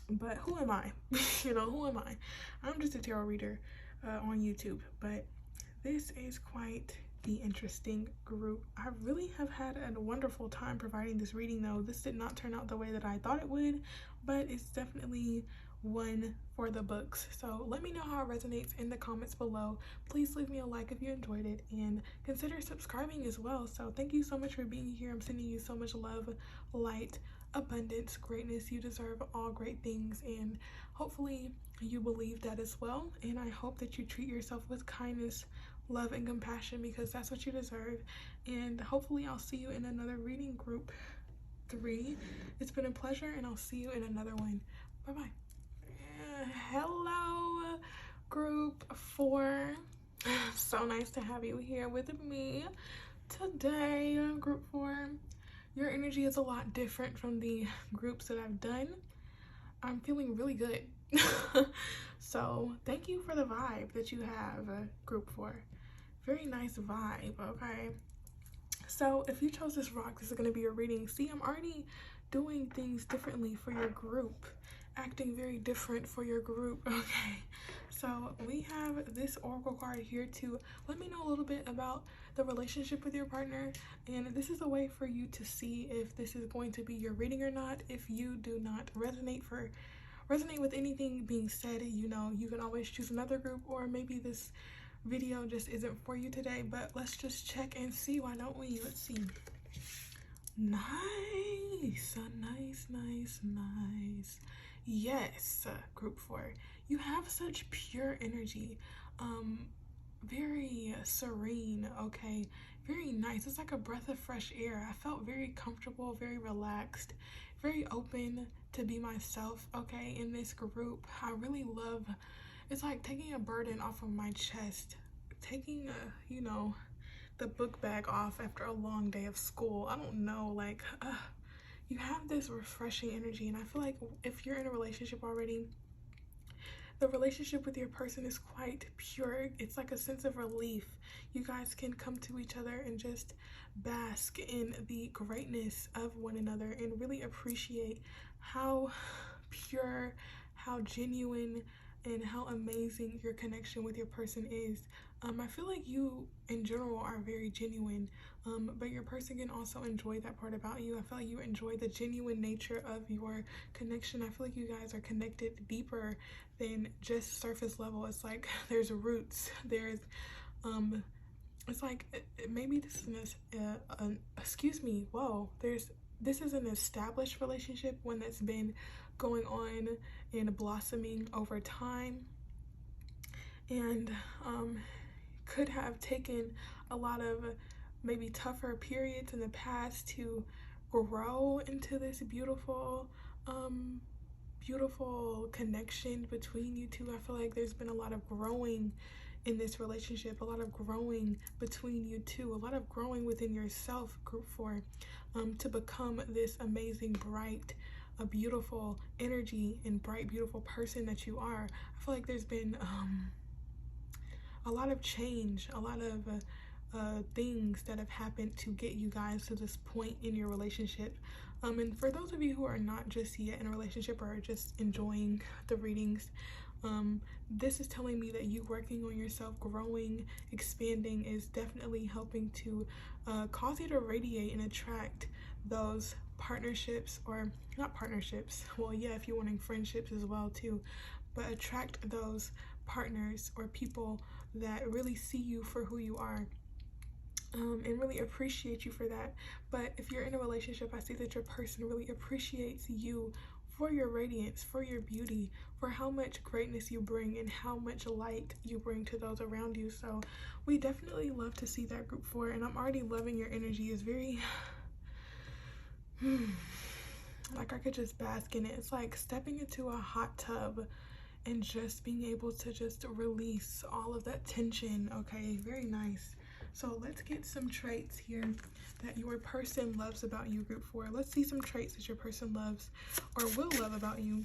S1: But who am I? Who am I? I'm just a tarot reader on YouTube, but this is quite the interesting group. I really have had a wonderful time providing this reading, though. This did not turn out the way that I thought it would, but it's definitely one for the books. So let me know how it resonates in the comments below. Please leave me a like if you enjoyed it, and consider subscribing as well. So thank you so much for being here. I'm sending you so much love, light, abundance, greatness. You deserve all great things, and hopefully you believe that as well. And I hope that you treat yourself with kindness, love, and compassion, because that's what you deserve. And hopefully I'll see you in another reading, group 3. It's been a pleasure, and I'll see you in another one. Bye bye. Hello, group 4. So nice to have you here with me today, group 4. Your energy is a lot different from the groups that I've done. I'm feeling really good. So thank you for the vibe that you have, group 4. Very nice vibe. Okay, so if you chose this rock, this is going to be your reading. See, I'm already doing things differently for your group, acting very different for your group. Okay, so we have this oracle card here to let me know a little bit about the relationship with your partner, and this is a way for you to see if this is going to be your reading or not. If you do not resonate with anything being said, you can always choose another group, or maybe this video just isn't for you today. But let's just check and see, why don't we? Let's see. Nice, nice. Yes, group 4, you have such pure energy, very serene. Okay, very nice. It's like a breath of fresh air. I felt very comfortable, very relaxed, very open to be myself. Okay, in this group, I really love, it's like taking a burden off of my chest, taking the book bag off after a long day of school. I don't know, like you have this refreshing energy, and I feel like if you're in a relationship already, the relationship with your person is quite pure. It's like a sense of relief. You guys can come to each other and just bask in the greatness of one another, and really appreciate how pure, how genuine, and how amazing your connection with your person is. I feel like you in general are very genuine, but your person can also enjoy that part about you. I feel like you enjoy the genuine nature of your connection. I feel like you guys are connected deeper than just surface level. It's like there's roots, there's it's like maybe this is this is an established relationship, one that's been going on and blossoming over time, and could have taken a lot of maybe tougher periods in the past to grow into this beautiful connection between you two. I feel like there's been a lot of growing in this relationship, a lot of growing between you two, a lot of growing within yourself, group 4, to become this amazing, bright, a beautiful energy and bright, beautiful person that you are. I feel like there's been a lot of change, a lot of things that have happened to get you guys to this point in your relationship. And for those of you who are not just yet in a relationship or are just enjoying the readings, this is telling me that you working on yourself, growing, expanding is definitely helping to cause you to radiate and attract those partnerships, or not partnerships, well, yeah, if you're wanting friendships as well too, but attract those partners or people that really see you for who you are, and really appreciate you for that. But if you're in a relationship, I see that your person really appreciates you for your radiance, for your beauty, for how much greatness you bring and how much light you bring to those around you. So we definitely love to see that, group 4, and I'm already loving your energy. Is very like I could just bask in it. It's like stepping into a hot tub and just being able to just release all of that tension. Okay, very nice. So let's get some traits here that your person loves about you, group 4. Let's see some traits that your person loves or will love about you.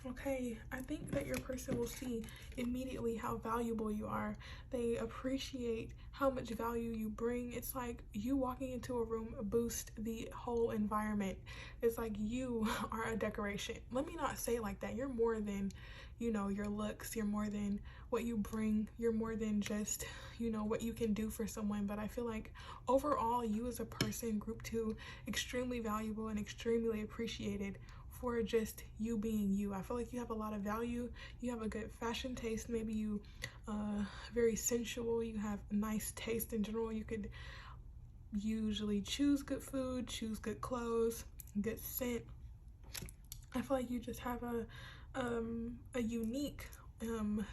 S1: Okay, I think that your person will see immediately how valuable you are. They appreciate how much value you bring. It's like you walking into a room boost the whole environment. It's like you are a decoration. Let me not say it like that. You're more than, you know, your looks. You're more than what you bring. You're more than just, you know, what you can do for someone. But I feel like overall, you as a person, group 2, extremely valuable and extremely appreciated for just you being you. I feel like you have a lot of value. You have a good fashion taste. Maybe you very sensual. You have nice taste in general. You could usually choose good food, choose good clothes, good scent. I feel like you just have a unique and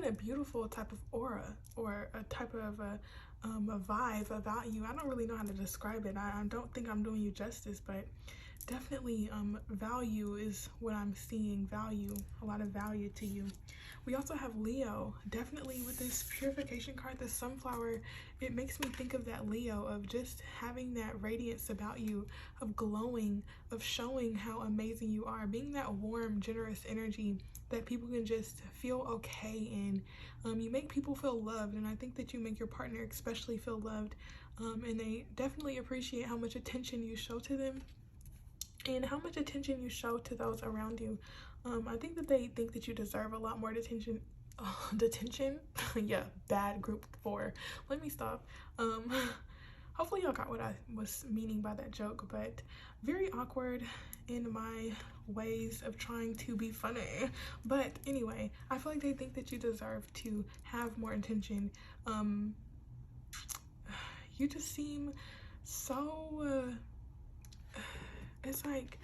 S1: a beautiful type of aura, or a type of a vibe about you. I don't really know how to describe it. I don't think I'm doing you justice, but definitely value is what I'm seeing. Value, a lot of value to you. We also have Leo. Definitely with this purification card, the sunflower, it makes me think of that Leo, of just having that radiance about you, of glowing, of showing how amazing you are, being that warm, generous energy that people can just feel okay in. You make people feel loved, and I think that you make your partner especially feel loved, and they definitely appreciate how much attention you show to them and how much attention you show to those around you. I think that they think that you deserve a lot more detention. Detention? Yeah, bad, group 4. Let me stop. Hopefully y'all got what I was meaning by that joke, but very awkward in my ways of trying to be funny. But anyway, I feel like they think that you deserve to have more attention. You just seem so it's like,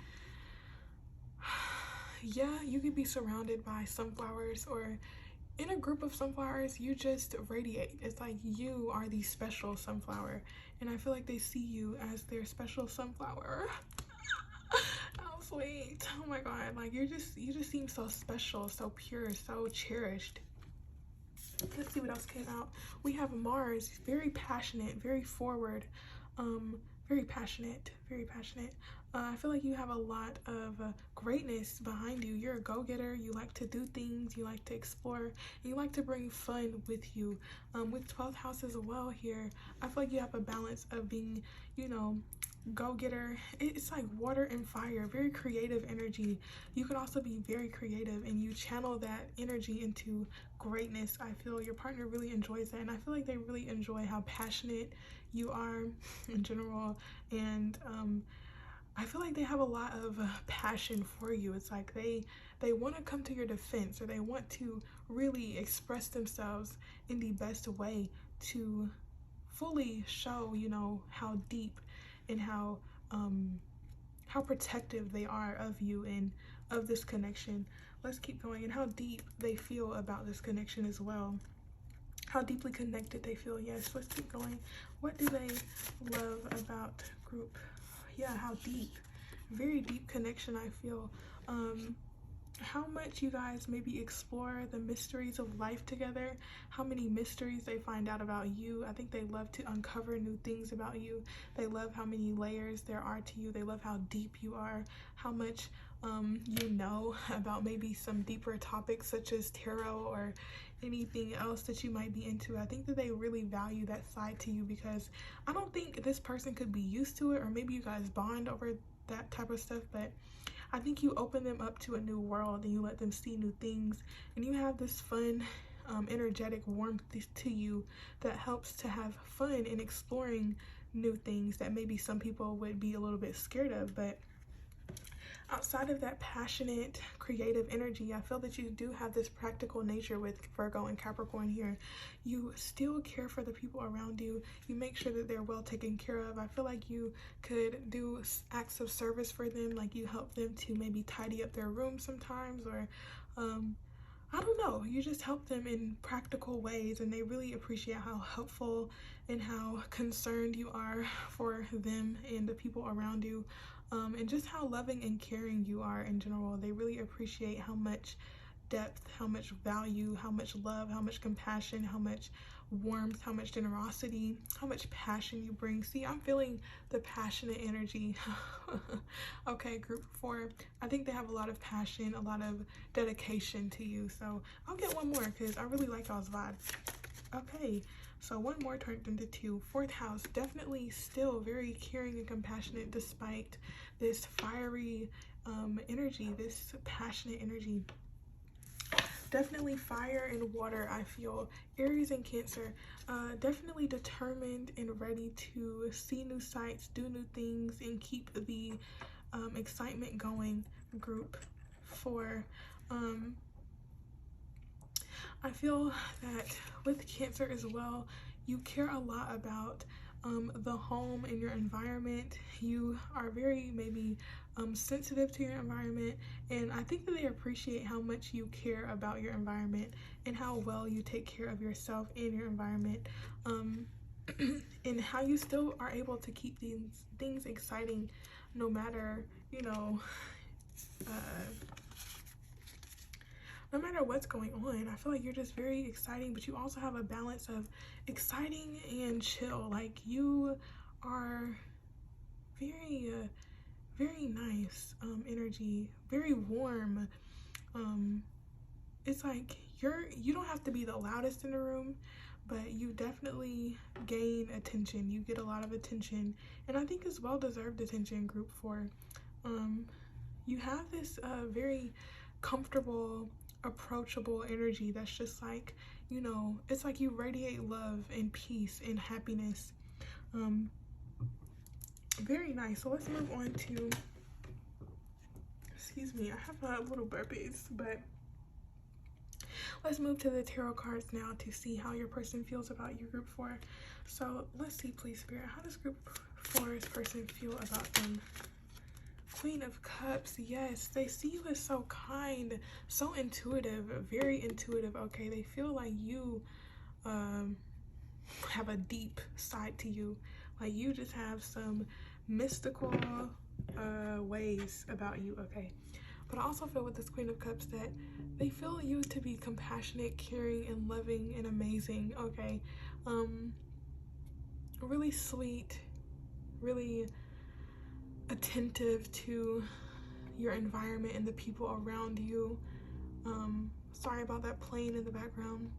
S1: yeah, you could be surrounded by sunflowers, or in a group of sunflowers, you just radiate. It's like you are the special sunflower, and I feel like they see you as their special sunflower. How sweet. Oh my god, like you just seem so special, so pure, so cherished. Let's see what else came out. We have Mars, very passionate, very forward, very passionate, very passionate. I feel like you have a lot of greatness behind you. You're a go-getter. You like to do things. You like to explore. And you like to bring fun with you. With 12th house as well here, I feel like you have a balance of being, you know, go-getter. It's like water and fire, very creative energy. You can also be very creative, and you channel that energy into greatness. I feel your partner really enjoys that, and I feel like they really enjoy how passionate you are in general. And I feel like they have a lot of passion for you. It's like they want to come to your defense, or they want to really express themselves in the best way to fully show, you know, how deep and how protective they are of you and of this connection. Let's keep going. And how deep they feel about this connection as well. How deeply connected they feel. Yes, let's keep going. What do they love about group? Yeah, how deep. Very deep connection, I feel. how much you guys maybe explore the mysteries of life together, how many mysteries they find out about you. I think they love to uncover new things about you. They love how many layers there are to you. They love how deep you are, how much you know about maybe some deeper topics such as tarot or anything else that you might be into. I think that they really value that side to you, because I don't think this person could be used to it, or maybe you guys bond over that type of stuff, but I think you open them up to a new world and you let them see new things, and you have this fun, energetic warmth to you that helps to have fun in exploring new things that maybe some people would be a little bit scared of. But outside of that passionate, creative energy, I feel that you do have this practical nature with Virgo and Capricorn here. You still care for the people around you. You make sure that they're well taken care of. I feel like you could do acts of service for them, like you help them to maybe tidy up their room sometimes, or I don't know, you just help them in practical ways, and they really appreciate how helpful and how concerned you are for them and the people around you, and just how loving and caring you are in general. They really appreciate how much depth, how much value, how much love, how much compassion, how much warmth, how much generosity, how much passion you bring. See, I'm feeling the passionate energy. Okay, group 4, I think they have a lot of passion, a lot of dedication to you. So I'll get one more because I really like y'all's vibe. Okay, so one more turned into 2. 4th house, definitely still very caring and compassionate despite this fiery energy, this passionate energy. Definitely fire and water, I feel. Aries and Cancer, definitely determined and ready to see new sights, do new things, and keep the excitement going. Group 4, I feel that with Cancer as well, you care a lot about the home and your environment. You are very maybe sensitive to your environment, and I think that they appreciate how much you care about your environment and how well you take care of yourself and your environment, and how you still are able to keep these things exciting no matter, you know, no matter what's going on. I feel like you're just very exciting, but you also have a balance of exciting and chill. Like, you are very very nice energy, very warm. It's like you don't have to be the loudest in the room, but you definitely gain attention. You get a lot of attention, and I think it's well-deserved attention. Group 4, you have this very comfortable, approachable energy that's just like, you know, it's like you radiate love and peace and happiness. Very nice. So let's move on to, excuse me, I have a little burpees, but let's move to the tarot cards now to see how your person feels about your group 4. So let's see, please, Spirit, how does group 4's person feel about them? Queen of Cups, yes, they see you as so kind, so intuitive, very intuitive. Okay, they feel like you have a deep side to you, like you just have some mystical ways about you. Okay, but I also feel with this Queen of Cups that they feel you to be compassionate, caring, and loving, and amazing. Okay, really sweet, really attentive to your environment and the people around you. Sorry about that plane in the background.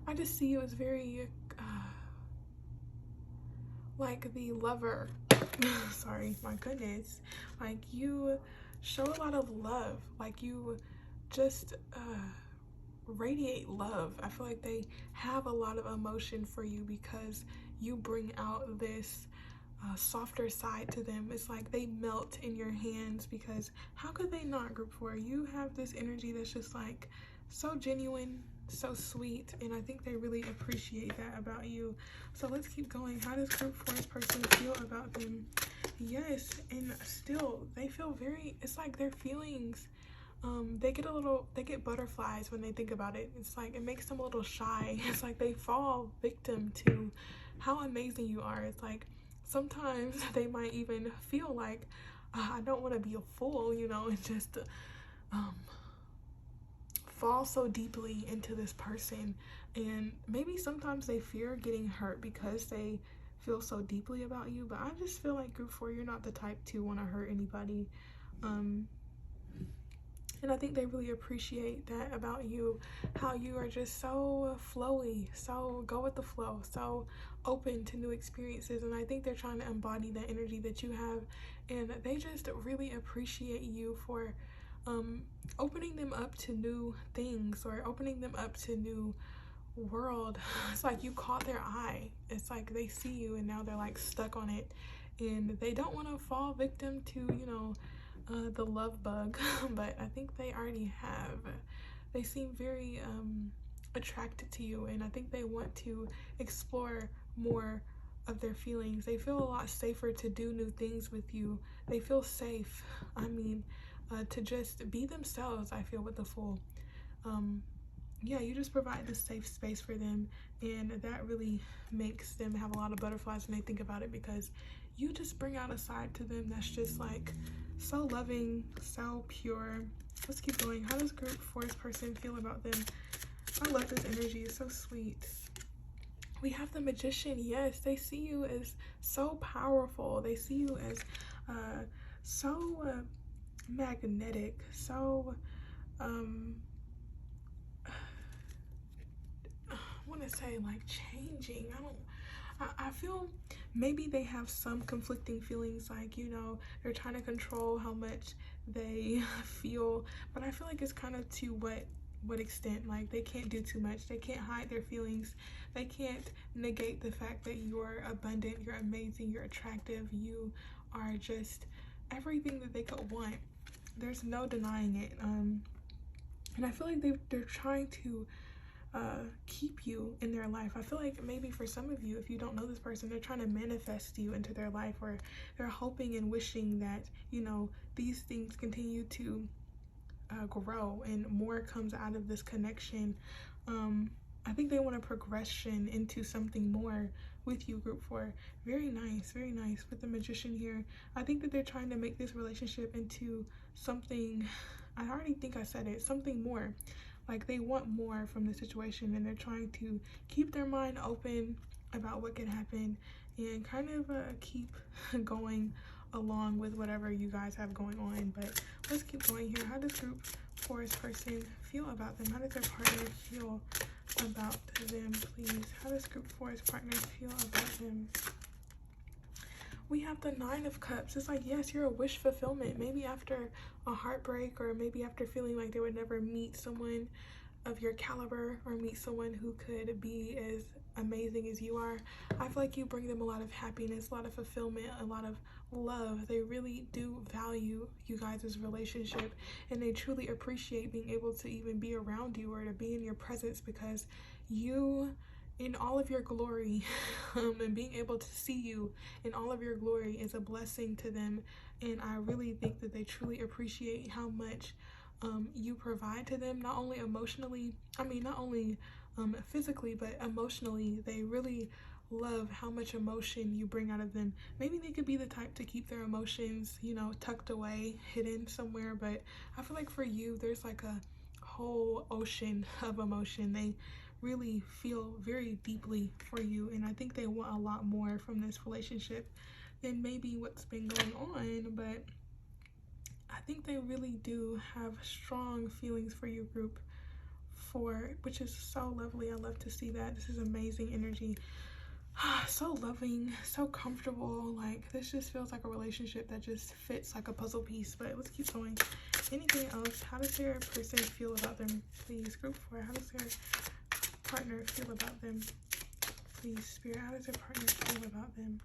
S1: I just see you as very like the lover. Sorry, my goodness. Like, you show a lot of love. Like, you just radiate love. I feel like they have a lot of emotion for you because you bring out this softer side to them. It's like they melt in your hands, because how could they not? Group 4, you have this energy that's just like so genuine, so sweet, and I think they really appreciate that about you. So let's keep going. How does group 4's person feel about them? Yes, and still they feel very, it's like their feelings, they get butterflies when they think about it. It's like it makes them a little shy. It's like they fall victim to how amazing you are. It's like sometimes they might even feel like, I don't want to be a fool, you know, and just um, fall so deeply into this person, and maybe sometimes they fear getting hurt because they feel so deeply about you. But I just feel like group 4, you're not the type to want to hurt anybody. um and I think they really appreciate that about you, how you are just so flowy, so go with the flow, so open to new experiences. And I think they're trying to embody that energy that you have. And they just really appreciate you for um, opening them up to new things, or opening them up to new world. It's like you caught their eye. It's like they see you and now they're like stuck on it. And they don't want to fall victim to, the love bug, but I think they already have. They seem very attracted to you, and I think they want to explore more of their feelings. They feel a lot safer to do new things with you. They feel safe. I mean, to just be themselves, I feel, with the Fool. Yeah, you just provide this safe space for them, and that really makes them have a lot of butterflies when they think about it, because you just bring out a side to them that's just like so loving, so pure. Let's keep going. How does group 4's person feel about them? I love this energy. It's so sweet. We have the Magician. Yes, they see you as so powerful. They see you as so magnetic, so I want to say like changing. I feel maybe they have some conflicting feelings, like, they're trying to control how much they feel, but I feel like it's kind of to what extent. Like, they can't do too much. They can't hide their feelings. They can't negate the fact that you're abundant, you're amazing, you're attractive, you are just everything that they could want. There's no denying it. And I feel like they're trying to keep you in their life. I feel like maybe for some of you, if you don't know this person, they're trying to manifest you into their life, or they're hoping and wishing that, these things continue to grow and more comes out of this connection. I think they want a progression into something more with you, group 4. Very nice, very nice. With the Magician here, I think that they're trying to make this relationship into something, I already think I said it, something more. Like, they want more from the situation, and they're trying to keep their mind open about what could happen, and kind of keep going along with whatever you guys have going on. But let's keep going here. How does group 4's person feel about them? How does their partner feel about them, please? How does group 4's partner feel about them? We have the 9 of Cups. It's like, yes, you're a wish fulfillment. Maybe after a heartbreak, or maybe after feeling like they would never meet someone of your caliber, or meet someone who could be as amazing as you are. I feel like you bring them a lot of happiness, a lot of fulfillment, a lot of love. They really do value you guys' relationship, and they truly appreciate being able to even be around you, or to be in your presence, because you, in all of your glory, and being able to see you in all of your glory is a blessing to them. And I really think that they truly appreciate how much you provide to them, not only emotionally, not only physically, but emotionally. They really love how much emotion you bring out of them. Maybe they could be the type to keep their emotions, tucked away, hidden somewhere, but I feel like for you, there's like a whole ocean of emotion. They really feel very deeply for you, and I think they want a lot more from this relationship than maybe what's been going on. But I think they really do have strong feelings for you, group 4, which is so lovely. I love to see that. This is amazing energy. So loving, so comfortable. Like, this just feels like a relationship that just fits like a puzzle piece. But let's keep going. Anything else? How does their person feel about them, please? Group 4, how does their partner feel about them, please? Spirit, how does their partner feel about them?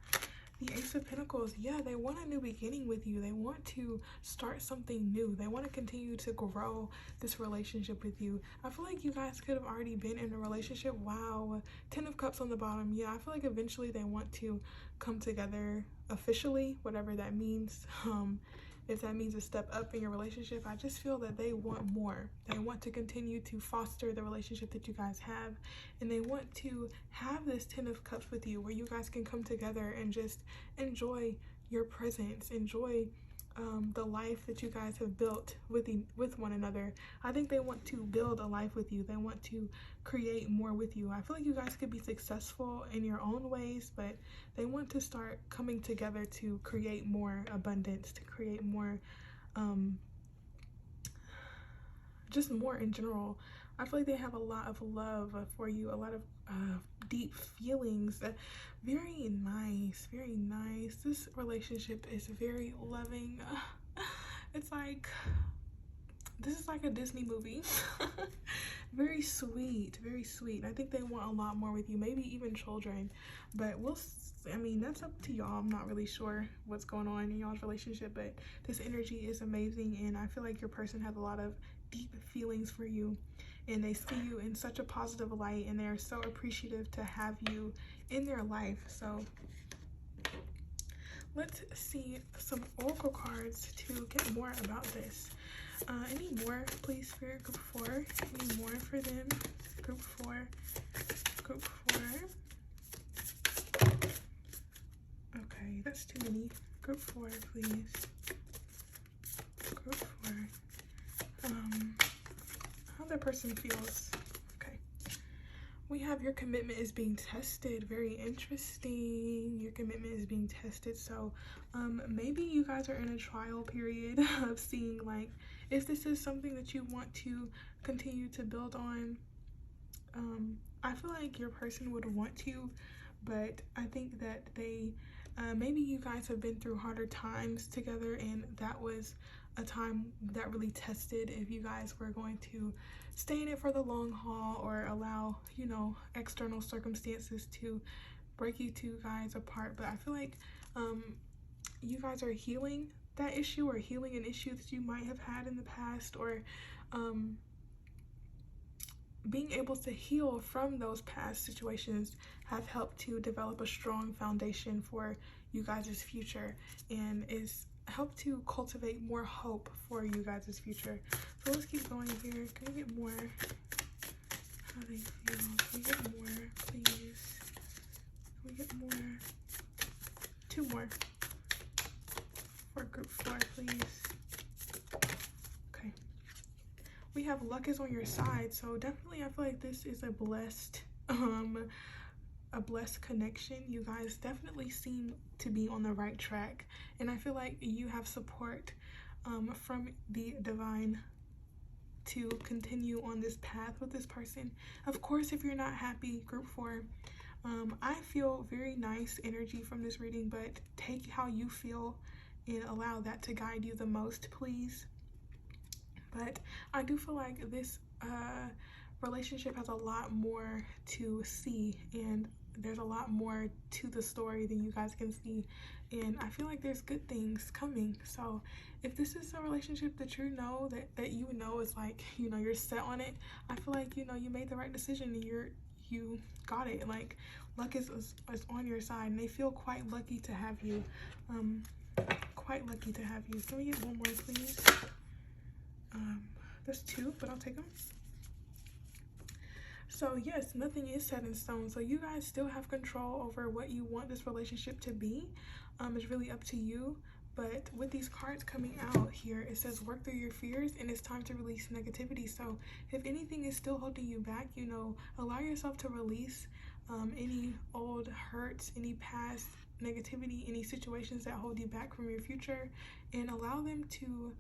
S1: The Ace of Pentacles. Yeah, they want a new beginning with you. They want to start something new. They want to continue to grow this relationship with you. I feel like you guys could have already been in a relationship. Wow. 10 of Cups on the bottom. Yeah, I feel like eventually they want to come together officially, whatever that means. If that means a step up in your relationship, I just feel that they want more. They want to continue to foster the relationship that you guys have, and they want to have this 10 of Cups with you, where you guys can come together and just enjoy your presence, enjoy the life that you guys have built with one another. I think they want to build a life with you. They want to create more with you. I feel like you guys could be successful in your own ways, but they want to start coming together to create more abundance, to create more, just more in general. I feel like they have a lot of love for you, a lot of deep feelings. Very nice, very nice. This relationship is very loving. It's like, this is like a Disney movie. Very sweet, very sweet. I think they want a lot more with you, maybe even children, but I mean, that's up to y'all. I'm not really sure what's going on in y'all's relationship, but this energy is amazing, and I feel like your person has a lot of deep feelings for you, and they see you in such a positive light, and they're so appreciative to have you in their life. So let's see some oracle cards to get more about this. Any more, please, Spirit? Group 4. Any more for them? Group 4. Group 4. Okay, that's too many. Group 4, please. Group 4. How that person feels. Okay. We have your commitment is being tested. Very interesting. Your commitment is being tested. So maybe you guys are in a trial period of seeing, like, if this is something that you want to continue to build on. I feel like your person would want to, but I think that they maybe you guys have been through harder times together, and that was a time that really tested if you guys were going to stay in it for the long haul, or allow, you know, external circumstances to break you two guys apart. But I feel like you guys are healing that issue, or healing an issue that you might have had in the past, or being able to heal from those past situations have helped to develop a strong foundation for you guys' future, and is helped to cultivate more hope for you guys' future. So let's keep going here. Can we get more? How they feel? Can we get more, please? Can we get more? 2 more for group 4, please. Okay. We have luck is on your side, so definitely I feel like this is a blessed connection. You guys definitely seem to be on the right track, and I feel like you have support from the divine to continue on this path with this person. Of course, if you're not happy, group 4, I feel very nice energy from this reading, but take how you feel and allow that to guide you the most, please. But I do feel like this relationship has a lot more to see, and there's a lot more to the story than you guys can see, and I feel like there's good things coming. So if this is a relationship that you know that you know is like, you know, you're set on it, I feel like, you know, you made the right decision, and you got it. Like, luck is on your side, and they feel quite lucky to have you. Quite lucky to have you. Can we get one more, please? There's 2, but I'll take them. So yes, nothing is set in stone, so you guys still have control over what you want this relationship to be. It's really up to you. But with these cards coming out here, it says work through your fears, and it's time to release negativity. So if anything is still holding you back, you know, allow yourself to release any old hurts, any past negativity, any situations that hold you back from your future, and allow them to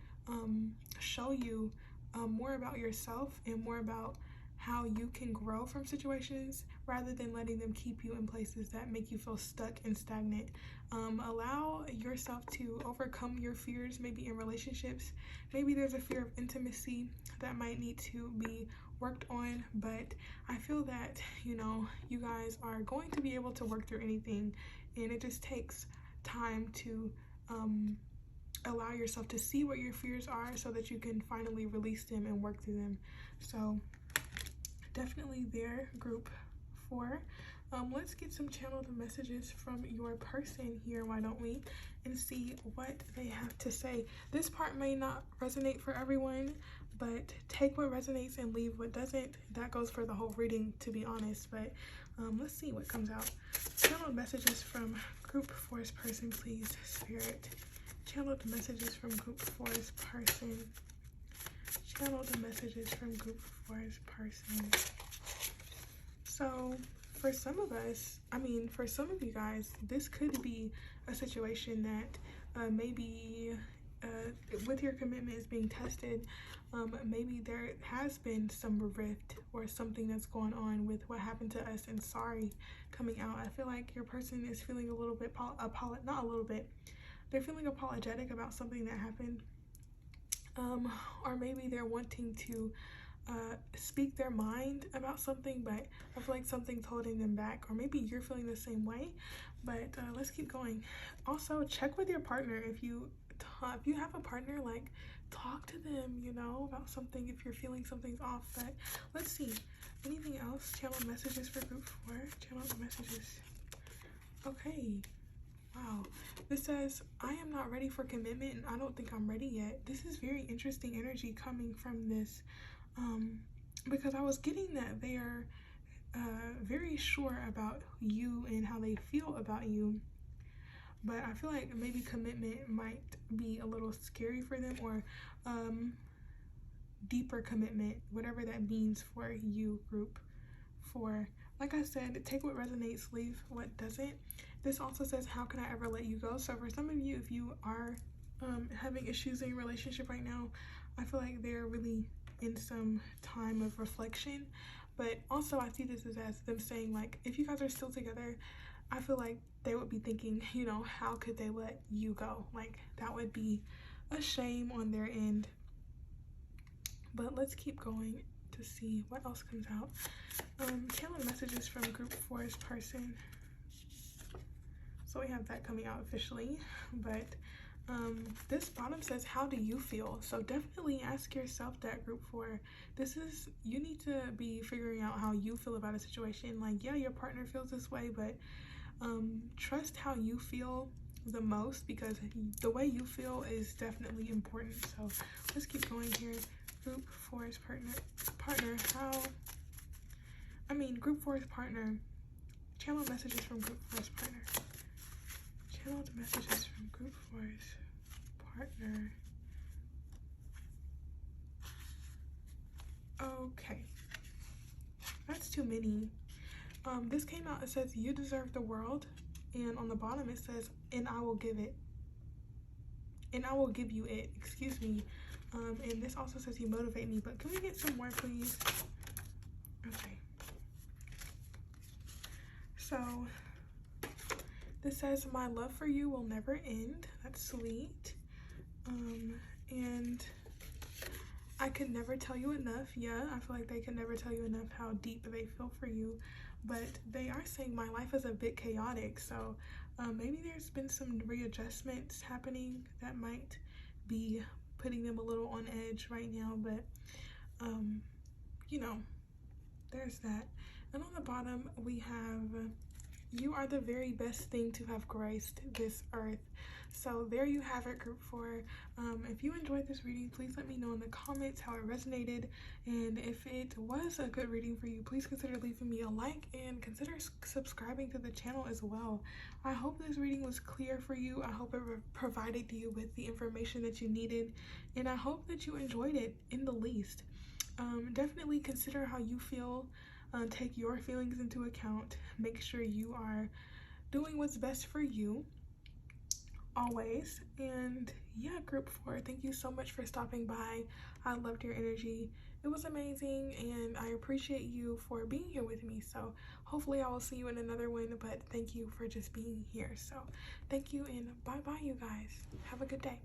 S1: show you more about yourself and more about how you can grow from situations, rather than letting them keep you in places that make you feel stuck and stagnant. Allow yourself to overcome your fears, maybe in relationships. Maybe there's a fear of intimacy that might need to be worked on, but I feel that, you know, you guys are going to be able to work through anything, and it just takes time to allow yourself to see what your fears are, so that you can finally release them and work through them. So definitely there, group 4. Let's get some channeled messages from your person here, why don't we, and see what they have to say. This part may not resonate for everyone, but take what resonates and leave what doesn't. That goes for the whole reading, to be honest. But let's see what comes out. Channeled messages from group 4's person, please, Spirit. Channel the messages from group 4's person. Channel the messages from group 4's person. So for some of us, for some of you guys, this could be a situation that maybe with your commitment is being tested. Maybe there has been some rift or something that's going on with what happened to us and sorry coming out. I feel like your person is feeling a little bit, not a little bit, they're feeling apologetic about something that happened. Or maybe they're wanting to speak their mind about something, but I feel like something's holding them back, or maybe you're feeling the same way. But let's keep going. Also, check with your partner. If you have a partner, like, talk to them, you know, about something if you're feeling something's off. But let's see, anything else? Channel messages for group 4. Channel messages. Okay. Wow, this says, I am not ready for commitment and I don't think I'm ready yet. This is very interesting energy coming from this, because I was getting that they are very sure about you and how they feel about you, but I feel like maybe commitment might be a little scary for them, or deeper commitment, whatever that means for you, group 4. Like I said, take what resonates, leave what doesn't. This also says, how can I ever let you go? So for some of you, if you are having issues in your relationship right now, I feel like they're really in some time of reflection. But also I see this as them saying, like, if you guys are still together, I feel like they would be thinking, you know, how could they let you go? Like, that would be a shame on their end. But let's keep going to see what else comes out. Channel messages from group 4's person. So we have that coming out officially, but this bottom says, how do you feel? So definitely ask yourself that, group 4. You need to be figuring out how you feel about a situation. Like, yeah, your partner feels this way, but trust how you feel the most, because the way you feel is definitely important. So let's keep going here. Group 4's partner, group 4's partner. Channel messages from group 4's partner. Channel the messages from group 4's partner. Okay, that's too many. This came out, it says, you deserve the world, and on the bottom it says, and I will give it. And I will give you it, excuse me. And this also says, you motivate me, but can we get some more, please? Okay. So this says, my love for you will never end. That's sweet. And I could never tell you enough. Yeah, I feel like they can never tell you enough how deep they feel for you. But they are saying, my life is a bit chaotic. So maybe there's been some readjustments happening that might be putting them a little on edge right now. But, you know, there's that. And on the bottom, we have, you are the very best thing to have graced this earth. So there you have it, group 4. If you enjoyed this reading, please let me know in the comments how it resonated. And if it was a good reading for you, please consider leaving me a like and consider subscribing to the channel as well. I hope this reading was clear for you. I hope it provided you with the information that you needed. And I hope that you enjoyed it in the least. Definitely consider how you feel. Take your feelings into account. Make sure you are doing what's best for you always. And yeah, group 4, thank you so much for stopping by. I loved your energy. It was amazing, and I appreciate you for being here with me. So hopefully I will see you in another one, but thank you for just being here. So thank you, and bye bye, you guys. Have a good day.